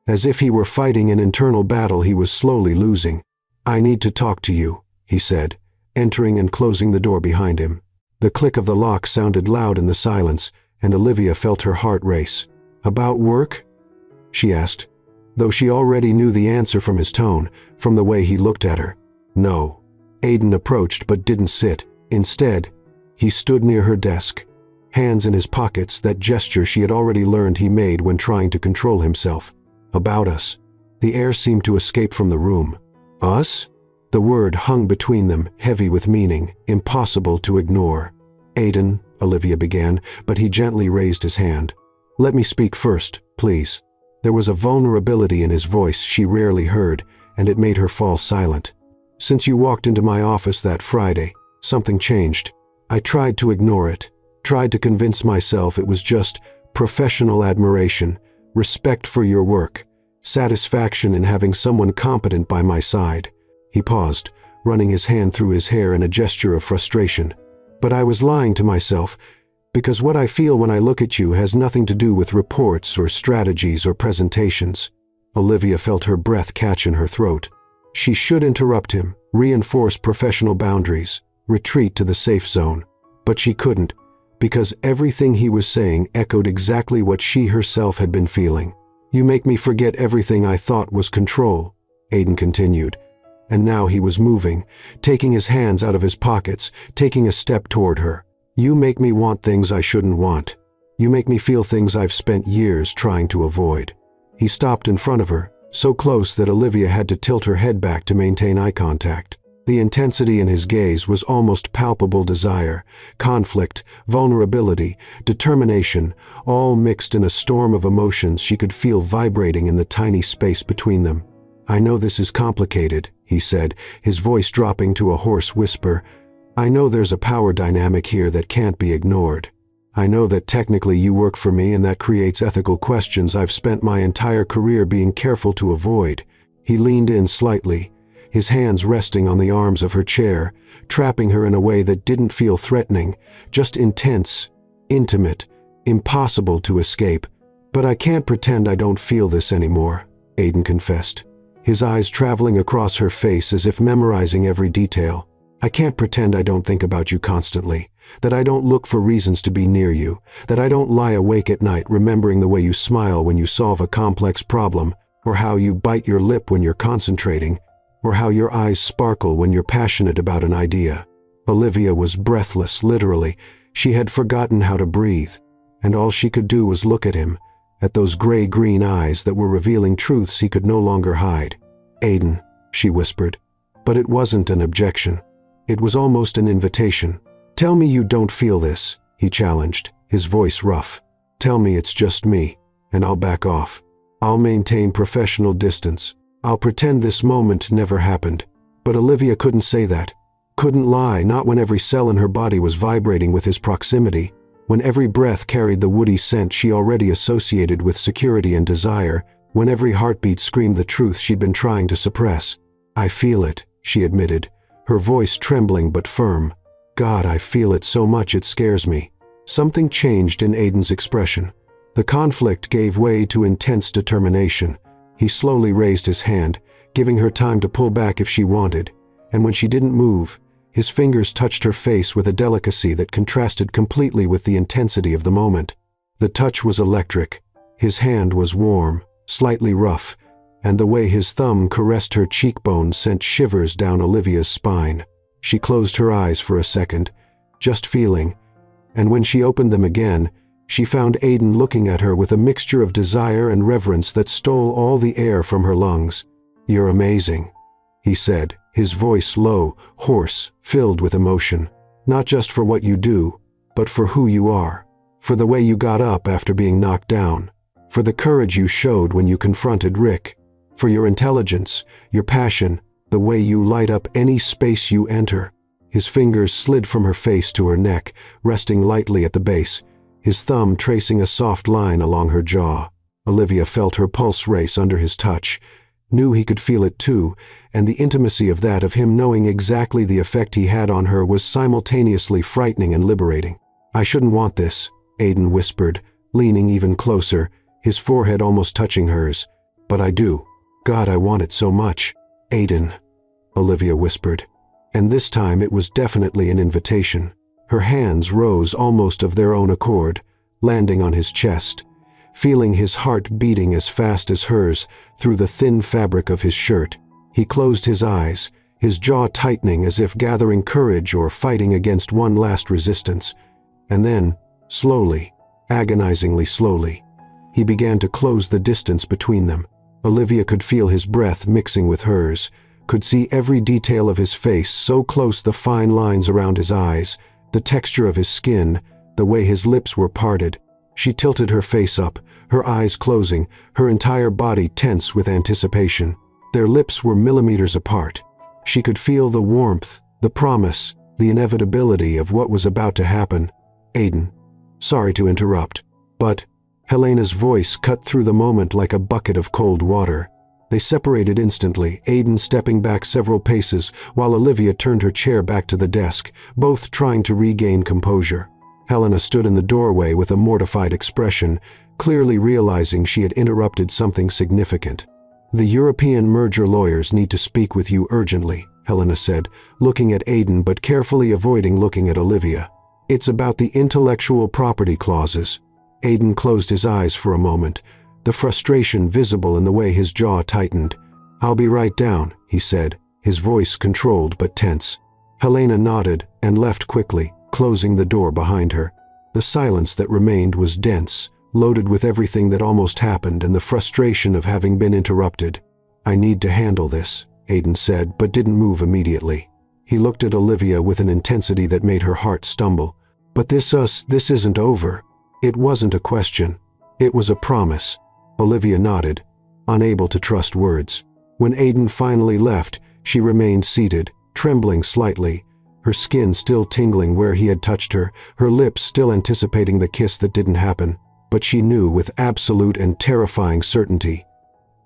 S1: as if he were fighting an internal battle he was slowly losing. "I need to talk to you," he said, entering and closing the door behind him. The click of the lock sounded loud in the silence, and Olivia felt her heart race. "About work?" she asked, though she already knew the answer from his tone, from the way he looked at her. "No." Aiden approached but didn't sit. Instead, he stood near her desk, hands in his pockets, that gesture she had already learned he made when trying to control himself. "About us." The air seemed to escape from the room. "Us?" The word hung between them, heavy with meaning, impossible to ignore. "Aiden," Olivia began, but he gently raised his hand. "Let me speak first, please." There was a vulnerability in his voice she rarely heard, and it made her fall silent. "Since you walked into my office that Friday, something changed. I tried to ignore it, tried to convince myself it was just professional admiration, respect for your work, satisfaction in having someone competent by my side." He paused, running his hand through his hair in a gesture of frustration. "But I was lying to myself, because what I feel when I look at you has nothing to do with reports or strategies or presentations." Olivia felt her breath catch in her throat. She should interrupt him, reinforce professional boundaries, retreat to the safe zone. But she couldn't, because everything he was saying echoed exactly what she herself had been feeling. "You make me forget everything I thought was control," Aiden continued. And now he was moving, taking his hands out of his pockets, taking a step toward her. "You make me want things I shouldn't want. You make me feel things I've spent years trying to avoid." He stopped in front of her, so close that Olivia had to tilt her head back to maintain eye contact. The intensity in his gaze was almost palpable desire, conflict, vulnerability, determination, all mixed in a storm of emotions she could feel vibrating in the tiny space between them. "I know this is complicated," he said, his voice dropping to a hoarse whisper. "I know there's a power dynamic here that can't be ignored. I know that technically you work for me, and that creates ethical questions I've spent my entire career being careful to avoid." He leaned in slightly, his hands resting on the arms of her chair, trapping her in a way that didn't feel threatening, just intense, intimate, impossible to escape. "But I can't pretend I don't feel this anymore," Aiden confessed, his eyes traveling across her face as if memorizing every detail. "I can't pretend I don't think about you constantly, that I don't look for reasons to be near you, that I don't lie awake at night remembering the way you smile when you solve a complex problem, or how you bite your lip when you're concentrating, or how your eyes sparkle when you're passionate about an idea." Olivia was breathless, literally. She had forgotten how to breathe, and all she could do was look at him, at those gray-green eyes that were revealing truths he could no longer hide. "Aiden," she whispered, but it wasn't an objection. It was almost an invitation. "Tell me you don't feel this," he challenged, his voice rough. "Tell me it's just me, and I'll back off. I'll maintain professional distance. I'll pretend this moment never happened." But Olivia couldn't say that. Couldn't lie, not when every cell in her body was vibrating with his proximity, when every breath carried the woody scent she already associated with security and desire, when every heartbeat screamed the truth she'd been trying to suppress. "I feel it," she admitted, her voice trembling but firm. "God, I feel it so much it scares me." Something changed in Aiden's expression. The conflict gave way to intense determination. He slowly raised his hand, giving her time to pull back if she wanted, and when she didn't move, his fingers touched her face with a delicacy that contrasted completely with the intensity of the moment. The touch was electric. His hand was warm, slightly rough, and the way his thumb caressed her cheekbones sent shivers down Olivia's spine. She closed her eyes for a second, just feeling, and when she opened them again, she found Aiden looking at her with a mixture of desire and reverence that stole all the air from her lungs. "You're amazing," he said, his voice low, hoarse, filled with emotion. "Not just for what you do, but for who you are, for the way you got up after being knocked down, for the courage you showed when you confronted Rick, for your intelligence, your passion, the way you light up any space you enter." His fingers slid from her face to her neck, resting lightly at the base, his thumb tracing a soft line along her jaw. Olivia felt her pulse race under his touch, knew he could feel it too, and the intimacy of that of him knowing exactly the effect he had on her was simultaneously frightening and liberating. "I shouldn't want this," Aiden whispered, leaning even closer, his forehead almost touching hers. "But I do. God, I want it so much." "Aiden," Olivia whispered. And this time it was definitely an invitation. Her hands rose almost of their own accord, landing on his chest, feeling his heart beating as fast as hers through the thin fabric of his shirt. He closed his eyes, his jaw tightening as if gathering courage or fighting against one last resistance. And then, slowly, agonizingly slowly, he began to close the distance between them. Olivia could feel his breath mixing with hers, could see every detail of his face, so close, the fine lines around his eyes, the texture of his skin, the way his lips were parted. She tilted her face up, her eyes closing, her entire body tense with anticipation. Their lips were millimeters apart. She could feel the warmth, the promise, the inevitability of what was about to happen. "Aiden, sorry to interrupt, but..." Helena's voice cut through the moment like a bucket of cold water. They separated instantly, Aiden stepping back several paces while Olivia turned her chair back to the desk, both trying to regain composure. Helena stood in the doorway with a mortified expression, clearly realizing she had interrupted something significant. "The European merger lawyers need to speak with you urgently," Helena said, looking at Aiden but carefully avoiding looking at Olivia. "It's about the intellectual property clauses." Aiden closed his eyes for a moment, the frustration visible in the way his jaw tightened. "I'll be right down," he said, his voice controlled but tense. Helena nodded and left quickly, closing the door behind her. The silence that remained was dense, loaded with everything that almost happened and the frustration of having been interrupted. "I need to handle this," Aiden said, but didn't move immediately. He looked at Olivia with an intensity that made her heart stumble. "But this isn't over." It wasn't a question. It was a promise. Olivia nodded, unable to trust words. When Aiden finally left, she remained seated, trembling slightly, her skin still tingling where he had touched her, her lips still anticipating the kiss that didn't happen. But she knew with absolute and terrifying certainty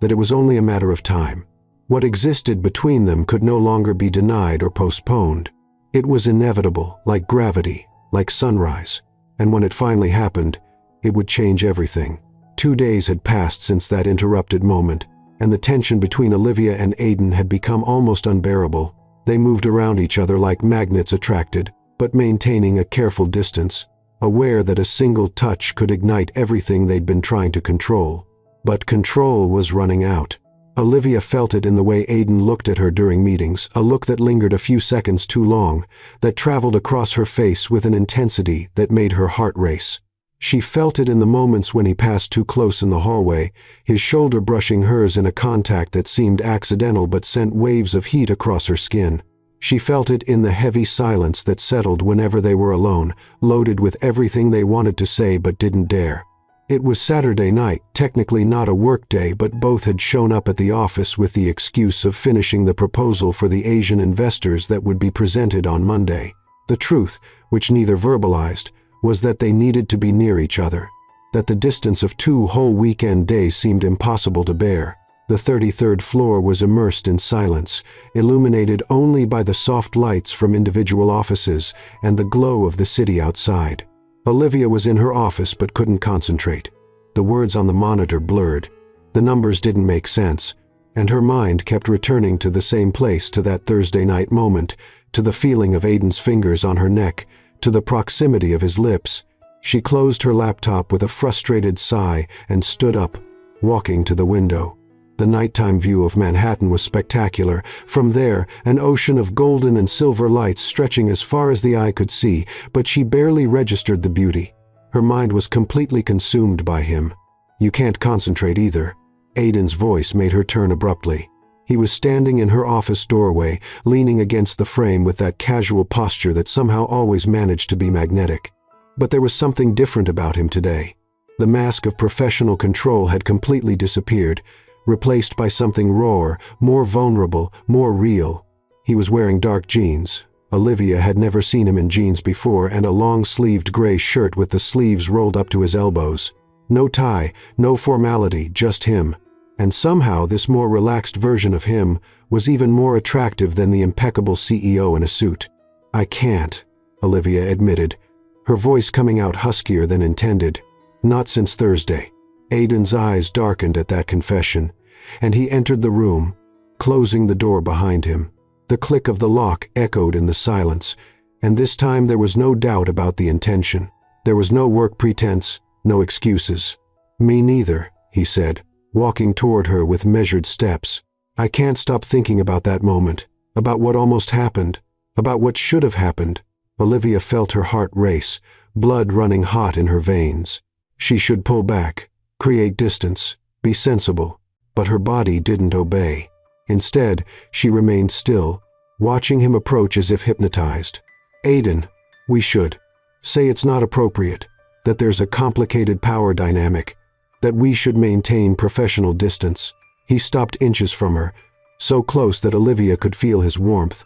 S1: that it was only a matter of time. What existed between them could no longer be denied or postponed. It was inevitable, like gravity, like sunrise. And when it finally happened, it would change everything. 2 days had passed since that interrupted moment, and the tension between Olivia and Aiden had become almost unbearable. They moved around each other like magnets attracted, but maintaining a careful distance, aware that a single touch could ignite everything they'd been trying to control. But control was running out. Olivia felt it in the way Aiden looked at her during meetings, a look that lingered a few seconds too long, that traveled across her face with an intensity that made her heart race. She felt it in the moments when he passed too close in the hallway, his shoulder brushing hers in a contact that seemed accidental but sent waves of heat across her skin. She felt it in the heavy silence that settled whenever they were alone, loaded with everything they wanted to say but didn't dare. It was Saturday night, technically not a work day, but both had shown up at the office with the excuse of finishing the proposal for the Asian investors that would be presented on Monday. The truth, which neither verbalized, was that they needed to be near each other, that the distance of 2 whole weekend days seemed impossible to bear. The 33rd floor was immersed in silence, illuminated only by the soft lights from individual offices and the glow of the city outside. Olivia was in her office but couldn't concentrate. The words on the monitor blurred. The numbers didn't make sense, and her mind kept returning to the same place, to that Thursday night moment, to the feeling of Aiden's fingers on her neck, to the proximity of his lips. She closed her laptop with a frustrated sigh and stood up, walking to the window. The nighttime view of Manhattan was spectacular. From there, an ocean of golden and silver lights stretching as far as the eye could see, but she barely registered the beauty. Her mind was completely consumed by him. "You can't concentrate either." Aiden's voice made her turn abruptly. He was standing in her office doorway, leaning against the frame with that casual posture that somehow always managed to be magnetic. But there was something different about him today. The mask of professional control had completely disappeared, replaced by something rawer, more vulnerable, more real. He was wearing dark jeans, Olivia had never seen him in jeans before and a long-sleeved gray shirt with the sleeves rolled up to his elbows. No tie, no formality, just him. And somehow this more relaxed version of him was even more attractive than the impeccable CEO in a suit. "I can't," Olivia admitted, her voice coming out huskier than intended. "Not since Thursday." Aiden's eyes darkened at that confession, and he entered the room, closing the door behind him. The click of the lock echoed in the silence, and this time there was no doubt about the intention. There was no work pretense, no excuses. "Me neither," he said, walking toward her with measured steps. "I can't stop thinking about that moment, about what almost happened, about what should have happened." Olivia felt her heart race, blood running hot in her veins. She should pull back, create distance, be sensible, but her body didn't obey. Instead, she remained still, watching him approach as if hypnotized. "Aiden, we should. Say it's not appropriate, that there's a complicated power dynamic, that we should maintain professional distance." He stopped inches from her, so close that Olivia could feel his warmth,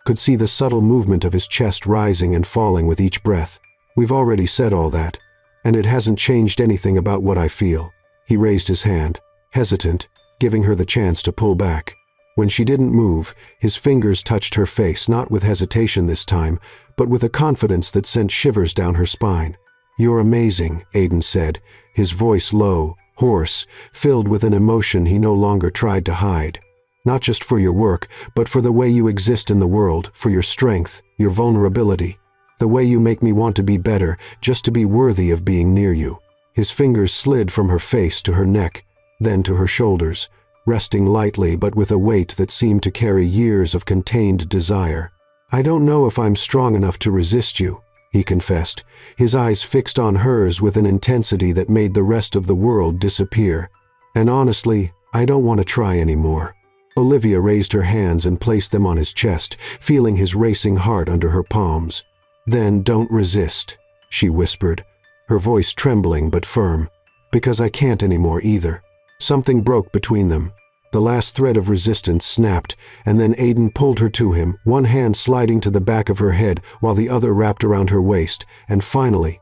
S1: could see the subtle movement of his chest rising and falling with each breath. "We've already said all that, and it hasn't changed anything about what I feel." He raised his hand, hesitant, giving her the chance to pull back. When she didn't move, his fingers touched her face, not with hesitation this time, but with a confidence that sent shivers down her spine. "You're amazing," Aiden said, his voice low, hoarse, filled with an emotion he no longer tried to hide. "Not just for your work, but for the way you exist in the world, for your strength, your vulnerability. The way you make me want to be better, just to be worthy of being near you." His fingers slid from her face to her neck, then to her shoulders, resting lightly but with a weight that seemed to carry years of contained desire. "I don't know if I'm strong enough to resist you," he confessed, his eyes fixed on hers with an intensity that made the rest of the world disappear. "And honestly, I don't want to try anymore." Olivia raised her hands and placed them on his chest, feeling his racing heart under her palms. "Then don't resist," she whispered, her voice trembling but firm. "Because I can't anymore either." Something broke between them. The last thread of resistance snapped, and then Aiden pulled her to him, one hand sliding to the back of her head while the other wrapped around her waist, and finally,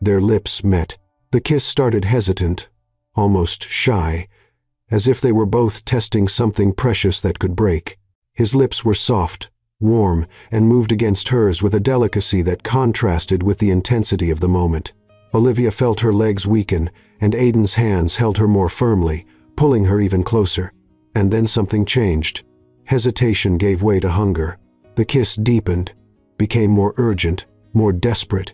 S1: their lips met. The kiss started hesitant, almost shy, as if they were both testing something precious that could break. His lips were soft, warm, and moved against hers with a delicacy that contrasted with the intensity of the moment. Olivia felt her legs weaken, and Aiden's hands held her more firmly, pulling her even closer. And then something changed. Hesitation gave way to hunger. The kiss deepened, became more urgent, more desperate,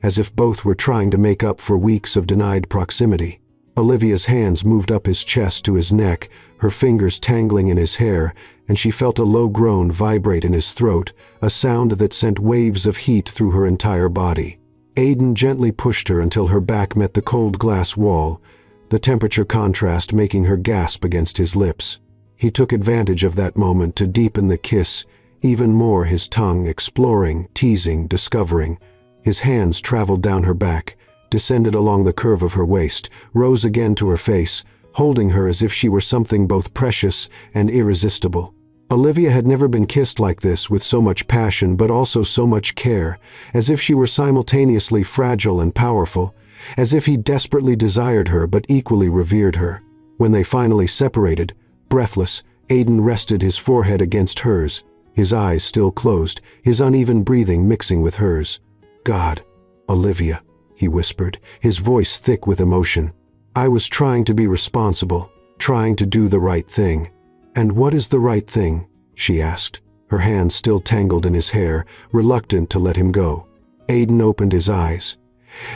S1: as if both were trying to make up for weeks of denied proximity. Olivia's hands moved up his chest to his neck, her fingers tangling in his hair, and she felt a low groan vibrate in his throat, a sound that sent waves of heat through her entire body. Aiden gently pushed her until her back met the cold glass wall, the temperature contrast making her gasp against his lips. He took advantage of that moment to deepen the kiss, even more, his tongue exploring, teasing, discovering. His hands traveled down her back, descended along the curve of her waist, rose again to her face, holding her as if she were something both precious and irresistible. Olivia had never been kissed like this, with so much passion but also so much care, as if she were simultaneously fragile and powerful, as if he desperately desired her but equally revered her. When they finally separated, breathless, Aiden rested his forehead against hers, his eyes still closed, his uneven breathing mixing with hers. "God, Olivia," he whispered, his voice thick with emotion. "I was trying to be responsible, trying to do the right thing." "And what is the right thing?" she asked, her hands still tangled in his hair, reluctant to let him go. Aiden opened his eyes,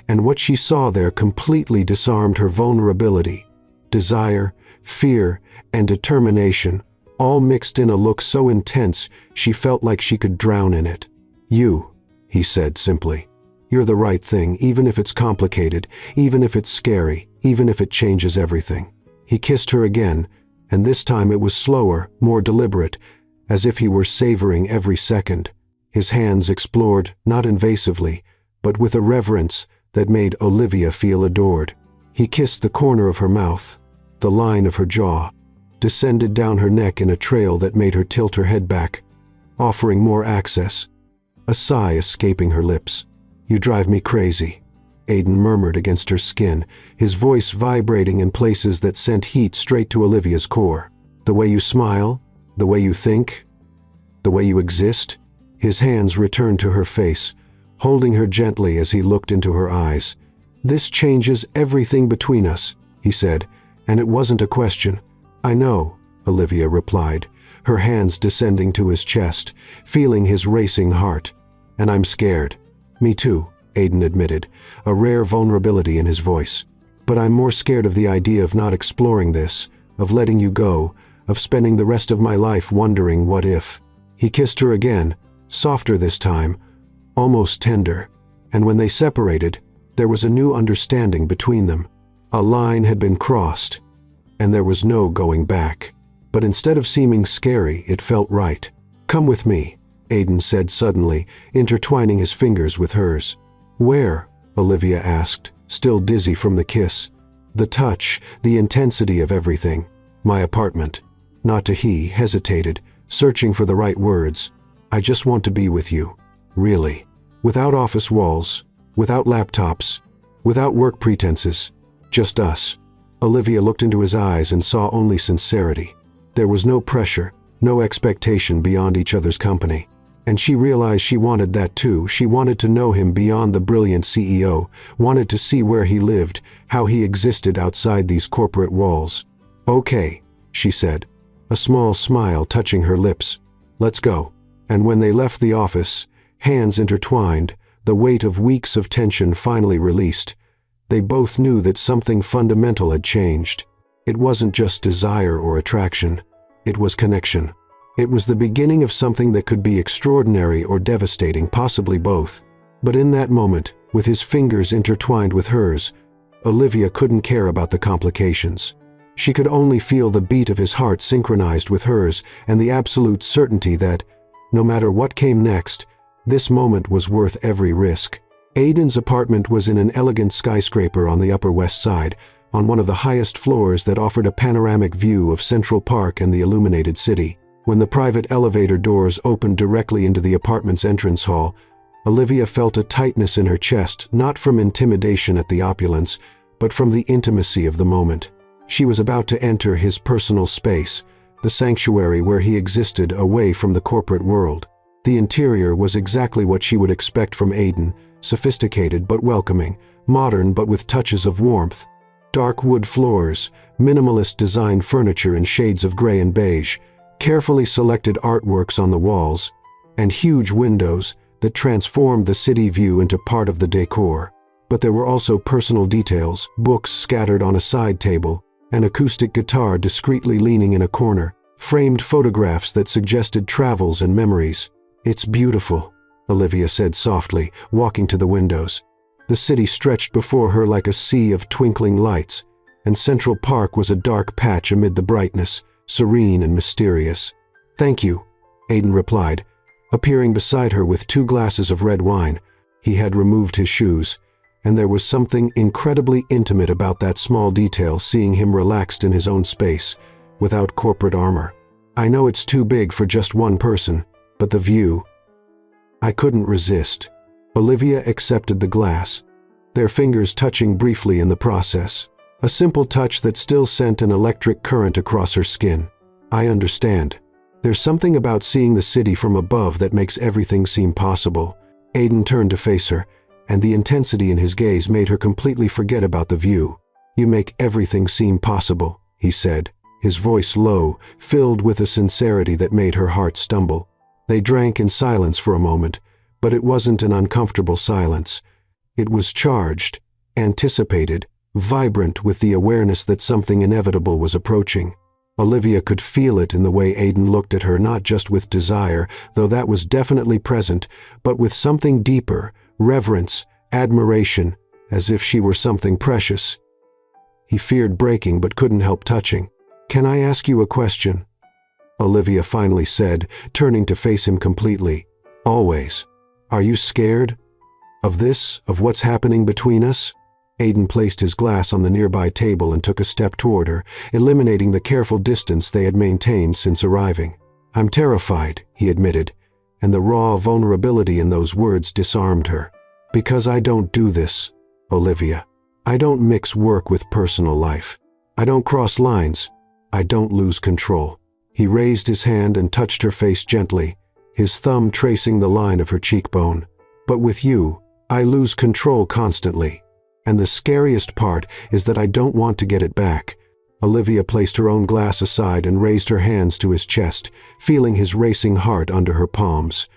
S1: and what she saw there completely disarmed her vulnerability. Desire, fear, and determination, all mixed in a look so intense she felt like she could drown in it. "You," he said simply. "You're the right thing, even if it's complicated, even if it's scary, even if it changes everything." He kissed her again, and this time it was slower, more deliberate, as if he were savoring every second. His hands explored, not invasively, but with a reverence that made Olivia feel adored. He kissed the corner of her mouth, the line of her jaw, descended down her neck in a trail that made her tilt her head back. offering more access. A sigh escaping her lips. "You drive me crazy," Aiden murmured against her skin, his voice vibrating in places that sent heat straight to Olivia's core. "The way you smile, the way you think, the way you exist." His hands returned to her face, holding her gently as he looked into her eyes. "This changes everything between us," he said, and it wasn't a question. "I know," Olivia replied, her hands descending to his chest, feeling his racing heart. "And I'm scared." "Me too," Aiden admitted, a rare vulnerability in his voice. "But I'm more scared of the idea of not exploring this, of letting you go, of spending the rest of my life wondering what if." He kissed her again, softer this time, almost tender, and when they separated, there was a new understanding between them. A line had been crossed, and there was no going back. But instead of seeming scary, it felt right. "Come with me," Aiden said suddenly, intertwining his fingers with hers. "Where?" Olivia asked, still dizzy from the kiss. The touch, the intensity of everything. "My apartment." Not to he hesitated, searching for the right words. "I just want to be with you. Really. Without office walls, without laptops, without work pretenses. Just us." Olivia looked into his eyes and saw only sincerity. There was no pressure, no expectation beyond each other's company. And she realized she wanted that too. She wanted to know him beyond the brilliant CEO, wanted to see where he lived, how he existed outside these corporate walls. "Okay," she said, a small smile touching her lips. "Let's go." And when they left the office, hands intertwined, the weight of weeks of tension finally released, they both knew that something fundamental had changed. It wasn't just desire or attraction. It was connection. It was the beginning of something that could be extraordinary or devastating, possibly both. But in that moment, with his fingers intertwined with hers, Olivia couldn't care about the complications. She could only feel the beat of his heart synchronized with hers and the absolute certainty that, no matter what came next, this moment was worth every risk. Aiden's apartment was in an elegant skyscraper on the Upper West Side, on one of the highest floors that offered a panoramic view of Central Park and the illuminated city. When the private elevator doors opened directly into the apartment's entrance hall, Olivia felt a tightness in her chest, not from intimidation at the opulence, but from the intimacy of the moment. She was about to enter his personal space, the sanctuary where he existed away from the corporate world. The interior was exactly what she would expect from Aiden, sophisticated but welcoming, modern but with touches of warmth. Dark wood floors, minimalist design furniture in shades of gray and beige, carefully selected artworks on the walls, and huge windows that transformed the city view into part of the decor. But there were also personal details, books scattered on a side table, an acoustic guitar discreetly leaning in a corner, framed photographs that suggested travels and memories. "It's beautiful," Olivia said softly, walking to the windows. The city stretched before her like a sea of twinkling lights, and Central Park was a dark patch amid the brightness, serene and mysterious. "Thank you," Aiden replied, appearing beside her with 2 glasses of red wine. He had removed his shoes, and there was something incredibly intimate about that small detail, seeing him relaxed in his own space, without corporate armor. "I know it's too big for just one person, but the view—" "I couldn't resist." Olivia accepted the glass, their fingers touching briefly in the process. A simple touch that still sent an electric current across her skin. "I understand. There's something about seeing the city from above that makes everything seem possible." Aiden turned to face her, and the intensity in his gaze made her completely forget about the view. "You make everything seem possible," he said, his voice low, filled with a sincerity that made her heart stumble. They drank in silence for a moment, but it wasn't an uncomfortable silence. It was charged, anticipated, vibrant with the awareness that something inevitable was approaching. Olivia could feel it in the way Aiden looked at her, not just with desire, though that was definitely present, but with something deeper, reverence, admiration, as if she were something precious. He feared breaking but couldn't help touching. "Can I ask you a question?" Olivia finally said, turning to face him completely. "Always. Are you scared? Of this? Of what's happening between us?" Aiden placed his glass on the nearby table and took a step toward her, eliminating the careful distance they had maintained since arriving. "I'm terrified," he admitted, and the raw vulnerability in those words disarmed her. "Because I don't do this, Olivia. I don't mix work with personal life. I don't cross lines. I don't lose control." He raised his hand and touched her face gently, his thumb tracing the line of her cheekbone. "But with you, I lose control constantly. And the scariest part is that I don't want to get it back." Olivia placed her own glass aside and raised her hands to his chest, feeling his racing heart under her palms.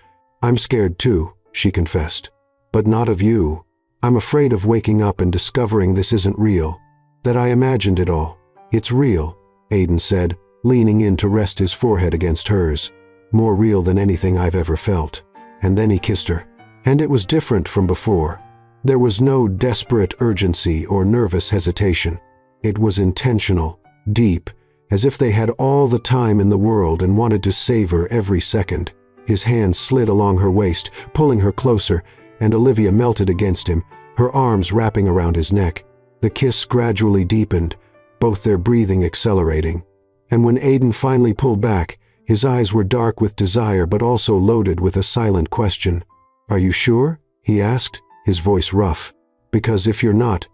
S1: "I'm scared too," she confessed. "But not of you. I'm afraid of waking up and discovering this isn't real, that I imagined it all." "It's real," Aiden said, leaning in to rest his forehead against hers. "More real than anything I've ever felt." And then he kissed her. And it was different from before. There was no desperate urgency or nervous hesitation. It was intentional, deep, as if they had all the time in the world and wanted to savor every second. His hand slid along her waist, pulling her closer, and Olivia melted against him, her arms wrapping around his neck. The kiss gradually deepened, both their breathing accelerating. And when Aiden finally pulled back, his eyes were dark with desire but also loaded with a silent question. "Are you sure?" he asked, his voice rough. "Because if you're not,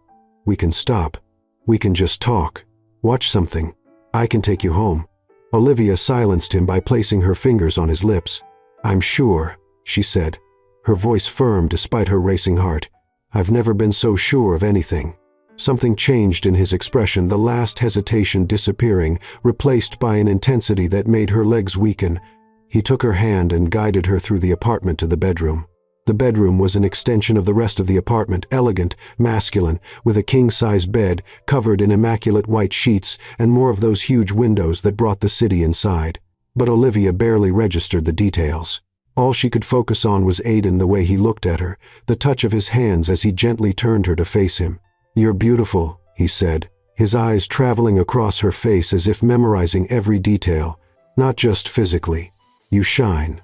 S1: we can stop. We can just talk. Watch something. I can take you home." Olivia silenced him by placing her fingers on his lips. "I'm sure," she said, her voice firm despite her racing heart. "I've never been so sure of anything." Something changed in his expression, the last hesitation disappearing, replaced by an intensity that made her legs weaken. He took her hand and guided her through the apartment to the bedroom. The bedroom was an extension of the rest of the apartment, elegant, masculine, with a king-size bed covered in immaculate white sheets and more of those huge windows that brought the city inside. But Olivia barely registered the details. All she could focus on was Aiden, the way he looked at her, the touch of his hands as he gently turned her to face him. "You're beautiful," he said, his eyes traveling across her face as if memorizing every detail, not just physically. "You shine,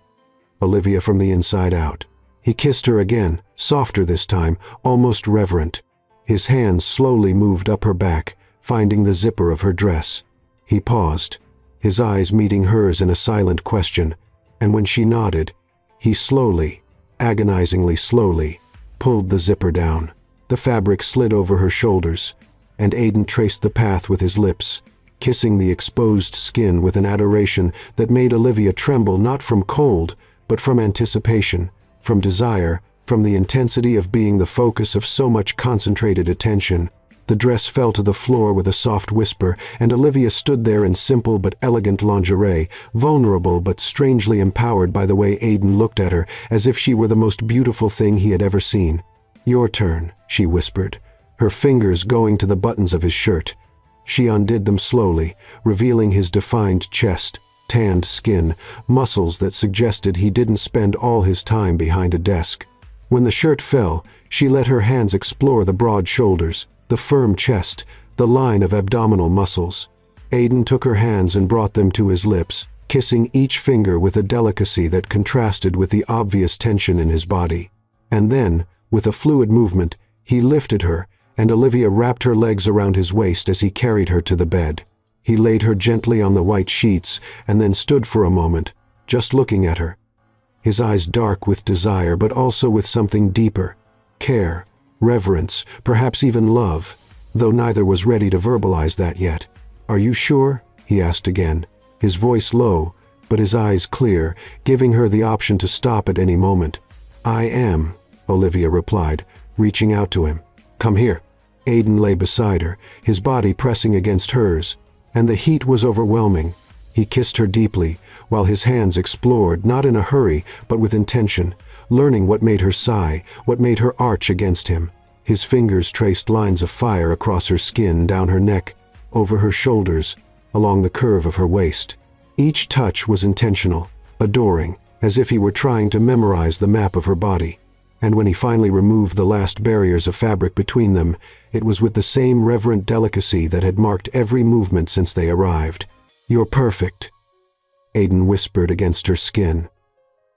S1: Olivia, from the inside out." He kissed her again, softer this time, almost reverent. His hands slowly moved up her back, finding the zipper of her dress. He paused, his eyes meeting hers in a silent question, and when she nodded, he slowly, agonizingly slowly, pulled the zipper down. The fabric slid over her shoulders, and Aiden traced the path with his lips, kissing the exposed skin with an adoration that made Olivia tremble, not from cold, but from anticipation, from desire, from the intensity of being the focus of so much concentrated attention. The dress fell to the floor with a soft whisper, and Olivia stood there in simple but elegant lingerie, vulnerable but strangely empowered by the way Aiden looked at her, as if she were the most beautiful thing he had ever seen. "Your turn," she whispered, her fingers going to the buttons of his shirt. She undid them slowly, revealing his defined chest, tanned skin, muscles that suggested he didn't spend all his time behind a desk. When the shirt fell, she let her hands explore the broad shoulders, the firm chest, the line of abdominal muscles. Aiden took her hands and brought them to his lips, kissing each finger with a delicacy that contrasted with the obvious tension in his body. And then, with a fluid movement, he lifted her, and Olivia wrapped her legs around his waist as he carried her to the bed. He laid her gently on the white sheets and then stood for a moment, just looking at her. His eyes dark with desire, but also with something deeper, care, reverence, perhaps even love, though neither was ready to verbalize that yet. "Are you sure?" he asked again, his voice low, but his eyes clear, giving her the option to stop at any moment. "I am," Olivia replied, reaching out to him. "Come here." Aiden lay beside her, his body pressing against hers, and the heat was overwhelming. He kissed her deeply, while his hands explored, not in a hurry, but with intention, learning what made her sigh, what made her arch against him. His fingers traced lines of fire across her skin, down her neck, over her shoulders, along the curve of her waist. Each touch was intentional, adoring, as if he were trying to memorize the map of her body. And when he finally removed the last barriers of fabric between them, it was with the same reverent delicacy that had marked every movement since they arrived. "You're perfect," Aiden whispered against her skin,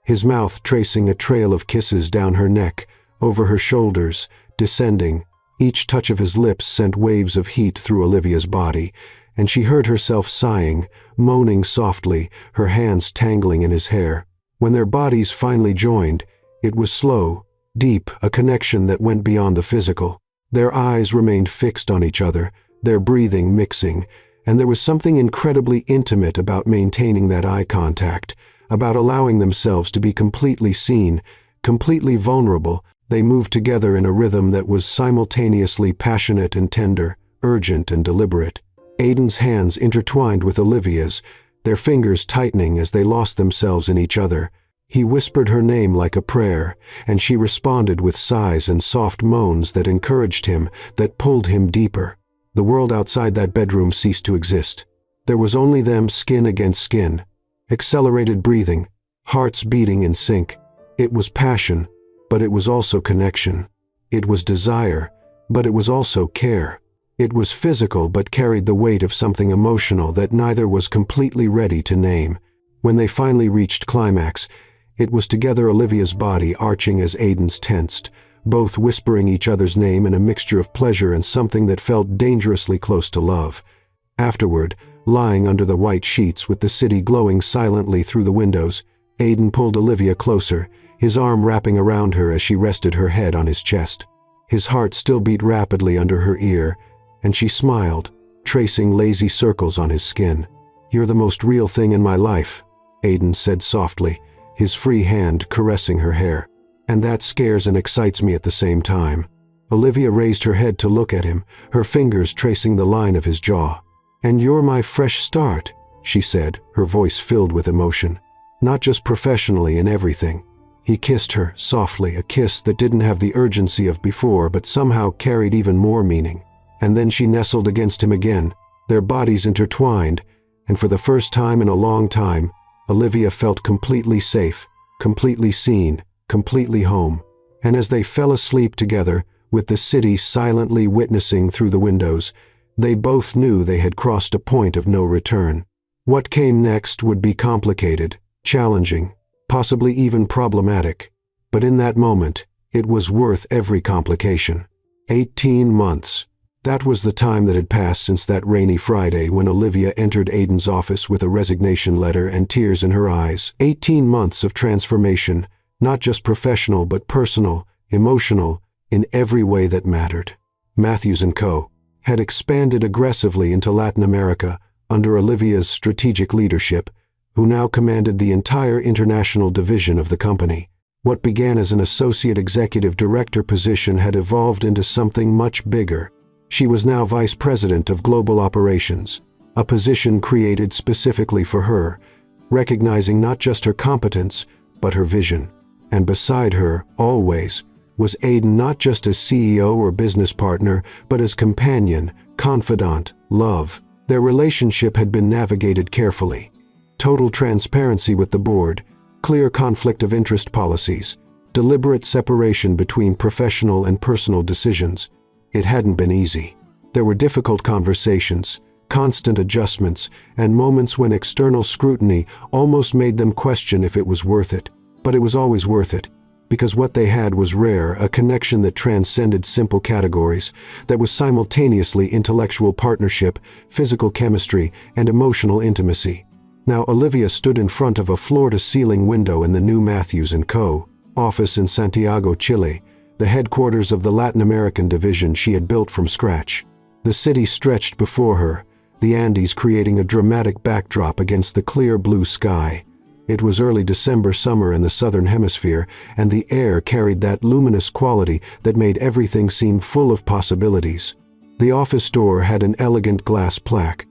S1: his mouth tracing a trail of kisses down her neck, over her shoulders, descending. Each touch of his lips sent waves of heat through Olivia's body, and she heard herself sighing, moaning softly, her hands tangling in his hair. When their bodies finally joined, it was slow, deep, a connection that went beyond the physical. Their eyes remained fixed on each other, their breathing mixing, and there was something incredibly intimate about maintaining that eye contact, about allowing themselves to be completely seen, completely vulnerable. They moved together in a rhythm that was simultaneously passionate and tender, urgent and deliberate. Aiden's hands intertwined with Olivia's, their fingers tightening as they lost themselves in each other. He whispered her name like a prayer, and she responded with sighs and soft moans that encouraged him, that pulled him deeper. The world outside that bedroom ceased to exist. There was only them, skin against skin. Accelerated breathing, hearts beating in sync. It was passion, but it was also connection. It was desire, but it was also care. It was physical but carried the weight of something emotional that neither was completely ready to name. When they finally reached climax, it was together, Olivia's body arching as Aiden's tensed, both whispering each other's name in a mixture of pleasure and something that felt dangerously close to love. Afterward, lying under the white sheets with the city glowing silently through the windows, Aiden pulled Olivia closer, his arm wrapping around her as she rested her head on his chest. His heart still beat rapidly under her ear, and she smiled, tracing lazy circles on his skin. "You're the most real thing in my life," Aiden said softly, his free hand caressing her hair. "And that scares and excites me at the same time." Olivia raised her head to look at him, her fingers tracing the line of his jaw. "And you're my fresh start," she said, her voice filled with emotion. "Not just professionally, in everything." He kissed her softly, a kiss that didn't have the urgency of before but somehow carried even more meaning. And then she nestled against him again, their bodies intertwined, and for the first time in a long time, Olivia felt completely safe, completely seen, completely home. And as they fell asleep together, with the city silently witnessing through the windows, they both knew they had crossed a point of no return. What came next would be complicated, challenging, possibly even problematic. But in that moment, it was worth every complication. 18 months. That was the time that had passed since that rainy Friday when Olivia entered Aiden's office with a resignation letter and tears in her eyes. 18 months of transformation, not just professional but personal, emotional, in every way that mattered. Matthews & Co. had expanded aggressively into Latin America under Olivia's strategic leadership, who now commanded the entire international division of the company. What began as an associate executive director position had evolved into something much bigger. She was now vice president of global operations, a position created specifically for her, recognizing not just her competence, but her vision. And beside her, always, was Aiden, not just as CEO or business partner, but as companion, confidant, love. Their relationship had been navigated carefully. Total transparency with the board, clear conflict of interest policies, deliberate separation between professional and personal decisions. It hadn't been easy. There were difficult conversations, constant adjustments, and moments when external scrutiny almost made them question if it was worth it. But it was always worth it, because what they had was rare, a connection that transcended simple categories, that was simultaneously intellectual partnership, physical chemistry, and emotional intimacy. Now Olivia stood in front of a floor-to-ceiling window in the new Matthews & Co. office in Santiago, Chile, the headquarters of the Latin American division she had built from scratch. The city stretched before her, the Andes creating a dramatic backdrop against the clear blue sky. It was early December summer in the southern hemisphere, and the air carried that luminous quality that made everything seem full of possibilities. The office door had an elegant glass plaque,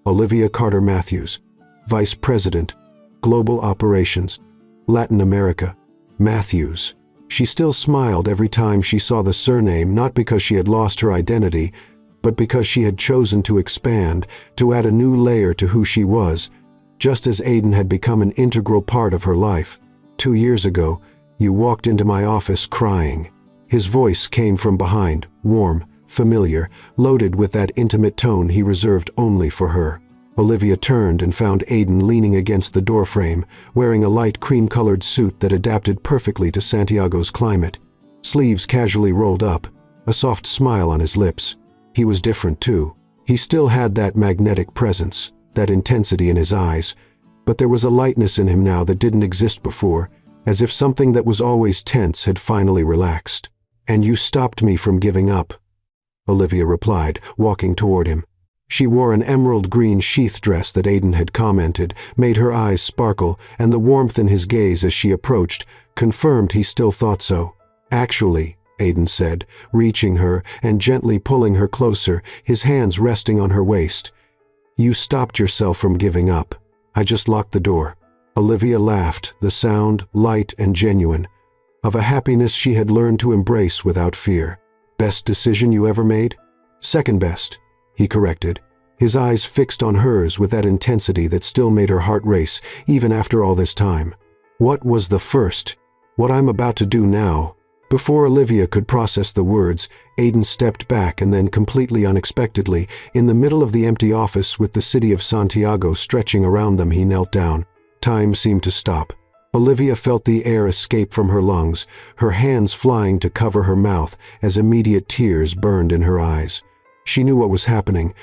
S1: Olivia Carter Matthews, Vice President, Global Operations, Latin America, Matthews. She still smiled every time she saw the surname, not because she had lost her identity, but because she had chosen to expand, to add a new layer to who she was, just as Aiden had become an integral part of her life. 2 years ago, you walked into my office crying. His voice came from behind, warm, familiar, loaded with that intimate tone he reserved only for her. Olivia turned and found Aiden leaning against the doorframe, wearing a light cream-colored suit that adapted perfectly to Santiago's climate. Sleeves casually rolled up, a soft smile on his lips. He was different too. He still had that magnetic presence, that intensity in his eyes, but there was a lightness in him now that didn't exist before, as if something that was always tense had finally relaxed. "And you stopped me from giving up," Olivia replied, walking toward him. She wore an emerald green sheath dress that Aiden had commented, made her eyes sparkle, and the warmth in his gaze as she approached confirmed he still thought so. "Actually," Aiden said, reaching her and gently pulling her closer, his hands resting on her waist, "you stopped yourself from giving up. I just locked the door." Olivia laughed, the sound light and genuine, of a happiness she had learned to embrace without fear. "Best decision you ever made?" "Second best," he corrected, his eyes fixed on hers with that intensity that still made her heart race, even after all this time. "What was the first?" "What I'm about to do now." Before Olivia could process the words, Aiden stepped back and then, completely unexpectedly, in the middle of the empty office with the city of Santiago stretching around them, he knelt down. Time seemed to stop. Olivia felt the air escape from her lungs, her hands flying to cover her mouth as immediate tears burned in her eyes. She knew what was happening,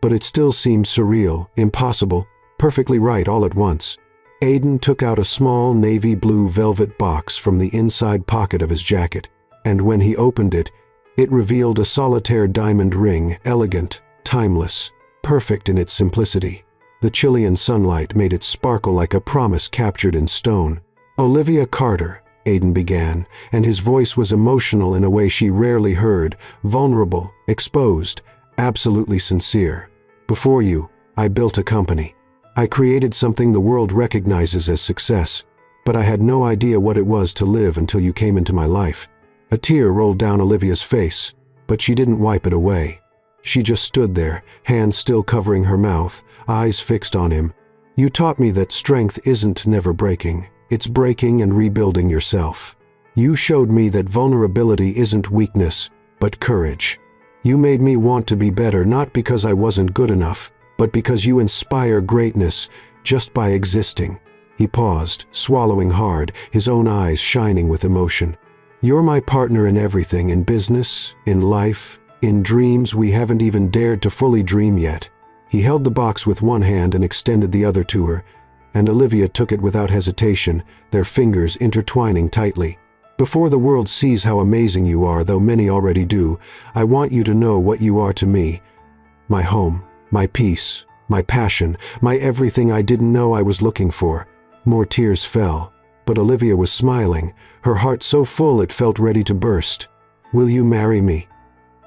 S1: but it still seemed surreal, impossible, perfectly right all at once. Aiden took out a small navy blue velvet box from the inside pocket of his jacket, and when he opened it, it revealed a solitaire diamond ring, elegant, timeless, perfect in its simplicity. The Chilean sunlight made it sparkle like a promise captured in stone. "Olivia Carter," Aiden began, and his voice was emotional in a way she rarely heard, vulnerable, exposed, absolutely sincere. "Before you, I built a company. I created something the world recognizes as success, but I had no idea what it was to live until you came into my life." A tear rolled down Olivia's face, but she didn't wipe it away. She just stood there, hands still covering her mouth, eyes fixed on him. "You taught me that strength isn't never breaking, it's breaking and rebuilding yourself. You showed me that vulnerability isn't weakness, but courage. You made me want to be better, not because I wasn't good enough, but because you inspire greatness just by existing." He paused, swallowing hard, his own eyes shining with emotion. "You're my partner in everything, in business, in life, in dreams we haven't even dared to fully dream yet." He held the box with one hand and extended the other to her, and Olivia took it without hesitation, their fingers intertwining tightly. "Before the world sees how amazing you are, though many already do, I want you to know what you are to me. My home, my peace, my passion, my everything I didn't know I was looking for." More tears fell, but Olivia was smiling, her heart so full it felt ready to burst. "Will you marry me?"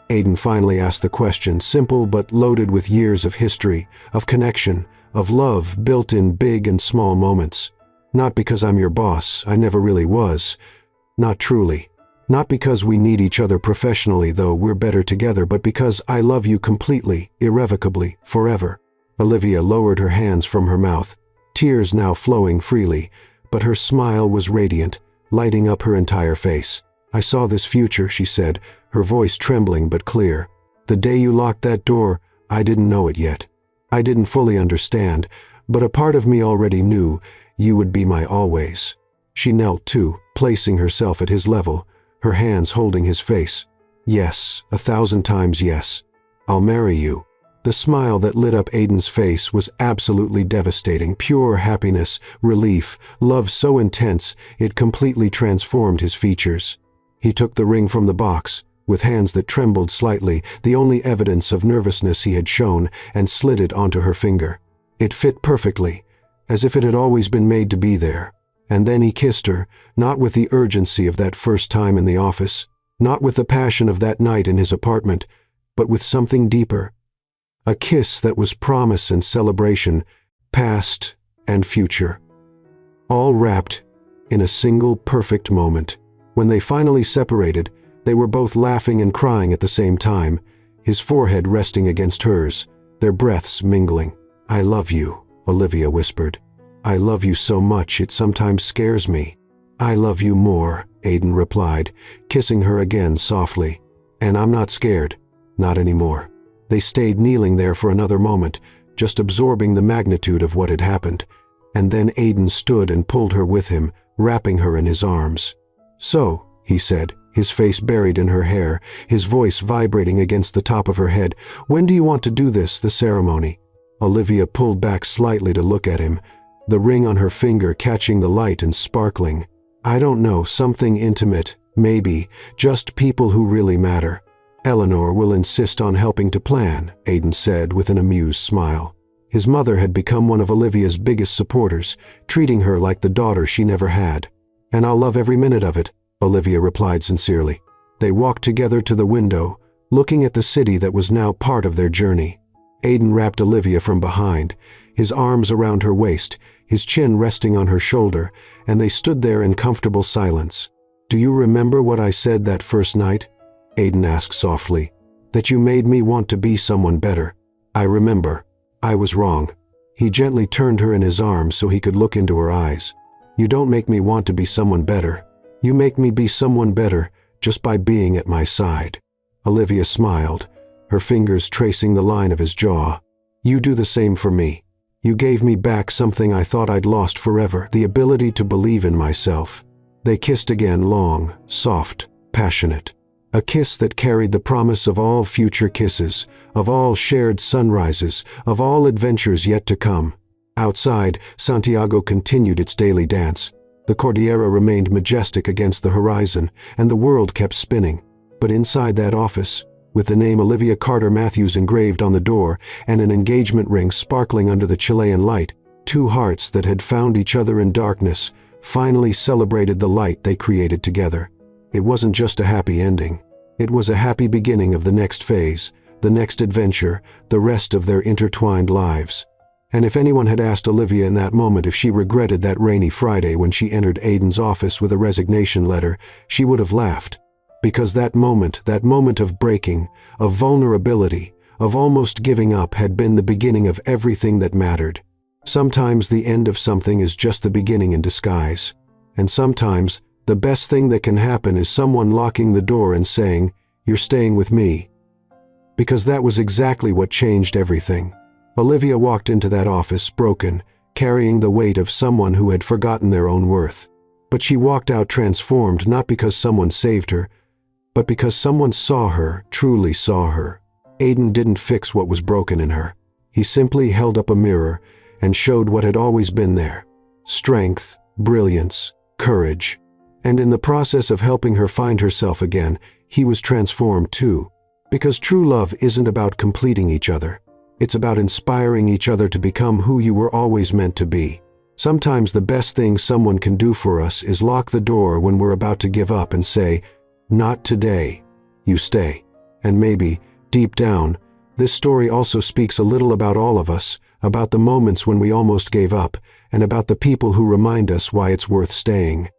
S1: Aiden finally asked the question, simple but loaded with years of history, of connection, of love built in big and small moments. "Not because I'm your boss, I never really was. Not truly. Not because we need each other professionally, though we're better together, but because I love you completely, irrevocably, forever." Olivia lowered her hands from her mouth, tears now flowing freely, but her smile was radiant, lighting up her entire face. "I saw this future," she said, her voice trembling but clear. "The day you locked that door, I didn't know it yet. I didn't fully understand, but a part of me already knew you would be my always." She knelt too, placing herself at his level, her hands holding his face. "Yes, 1,000 times yes. I'll marry you." The smile that lit up Aiden's face was absolutely devastating, pure happiness, relief, love so intense it completely transformed his features. He took the ring from the box, with hands that trembled slightly, the only evidence of nervousness he had shown, and slid it onto her finger. It fit perfectly, as if it had always been made to be there. And then he kissed her, not with the urgency of that first time in the office, not with the passion of that night in his apartment, but with something deeper. A kiss that was promise and celebration, past and future, all wrapped in a single perfect moment. When they finally separated, they were both laughing and crying at the same time, his forehead resting against hers, their breaths mingling. "I love you," Olivia whispered. "I love you so much it sometimes scares me." "I love you more," Aiden replied, kissing her again softly. "And I'm not scared. Not anymore." They stayed kneeling there for another moment, just absorbing the magnitude of what had happened, and then Aiden stood and pulled her with him, wrapping her in his arms. "So," he said, his face buried in her hair, his voice vibrating against the top of her head, "when do you want to do this, the ceremony?" Olivia pulled back slightly to look at him, the ring on her finger catching the light and sparkling. I don't know, something intimate, maybe, just people who really matter. Eleanor will insist on helping to plan, Aidan said with an amused smile. His mother had become one of Olivia's biggest supporters, treating her like the daughter she never had. And I'll love every minute of it, Olivia replied sincerely. They walked together to the window, looking at the city that was now part of their journey. Aidan wrapped Olivia from behind, his arms around her waist, his chin resting on her shoulder, and they stood there in comfortable silence. Do you remember what I said that first night? Aidan asked softly. That you made me want to be someone better. I remember. I was wrong. He gently turned her in his arms so he could look into her eyes. You don't make me want to be someone better. You make me be someone better just by being at my side. Olivia smiled, her fingers tracing the line of his jaw. You do the same for me. You gave me back something I thought I'd lost forever, the ability to believe in myself. They kissed again, long, soft, passionate. A kiss that carried the promise of all future kisses, of all shared sunrises, of all adventures yet to come. Outside, Santiago continued its daily dance. The Cordillera remained majestic against the horizon, and the world kept spinning. But inside that office, with the name Olivia Carter Matthews engraved on the door and an engagement ring sparkling under the Chilean light, two hearts that had found each other in darkness finally celebrated the light they created together. It wasn't just a happy ending. It was a happy beginning of the next phase, the next adventure, the rest of their intertwined lives. And if anyone had asked Olivia in that moment if she regretted that rainy Friday when she entered Aidan's office with a resignation letter, she would have laughed. Because that moment of breaking, of vulnerability, of almost giving up had been the beginning of everything that mattered. Sometimes the end of something is just the beginning in disguise. And sometimes the best thing that can happen is someone locking the door and saying, "You're staying with me." Because that was exactly what changed everything. Olivia walked into that office broken, carrying the weight of someone who had forgotten their own worth. But she walked out transformed, not because someone saved her, but because someone saw her, truly saw her. Aidan didn't fix what was broken in her. He simply held up a mirror and showed what had always been there: strength, brilliance, courage. And in the process of helping her find herself again, he was transformed too. Because true love isn't about completing each other. It's about inspiring each other to become who you were always meant to be. Sometimes the best thing someone can do for us is lock the door when we're about to give up and say, "Not today." You stay. And maybe, deep down, this story also speaks a little about all of us, about the moments when we almost gave up, and about the people who remind us why it's worth staying.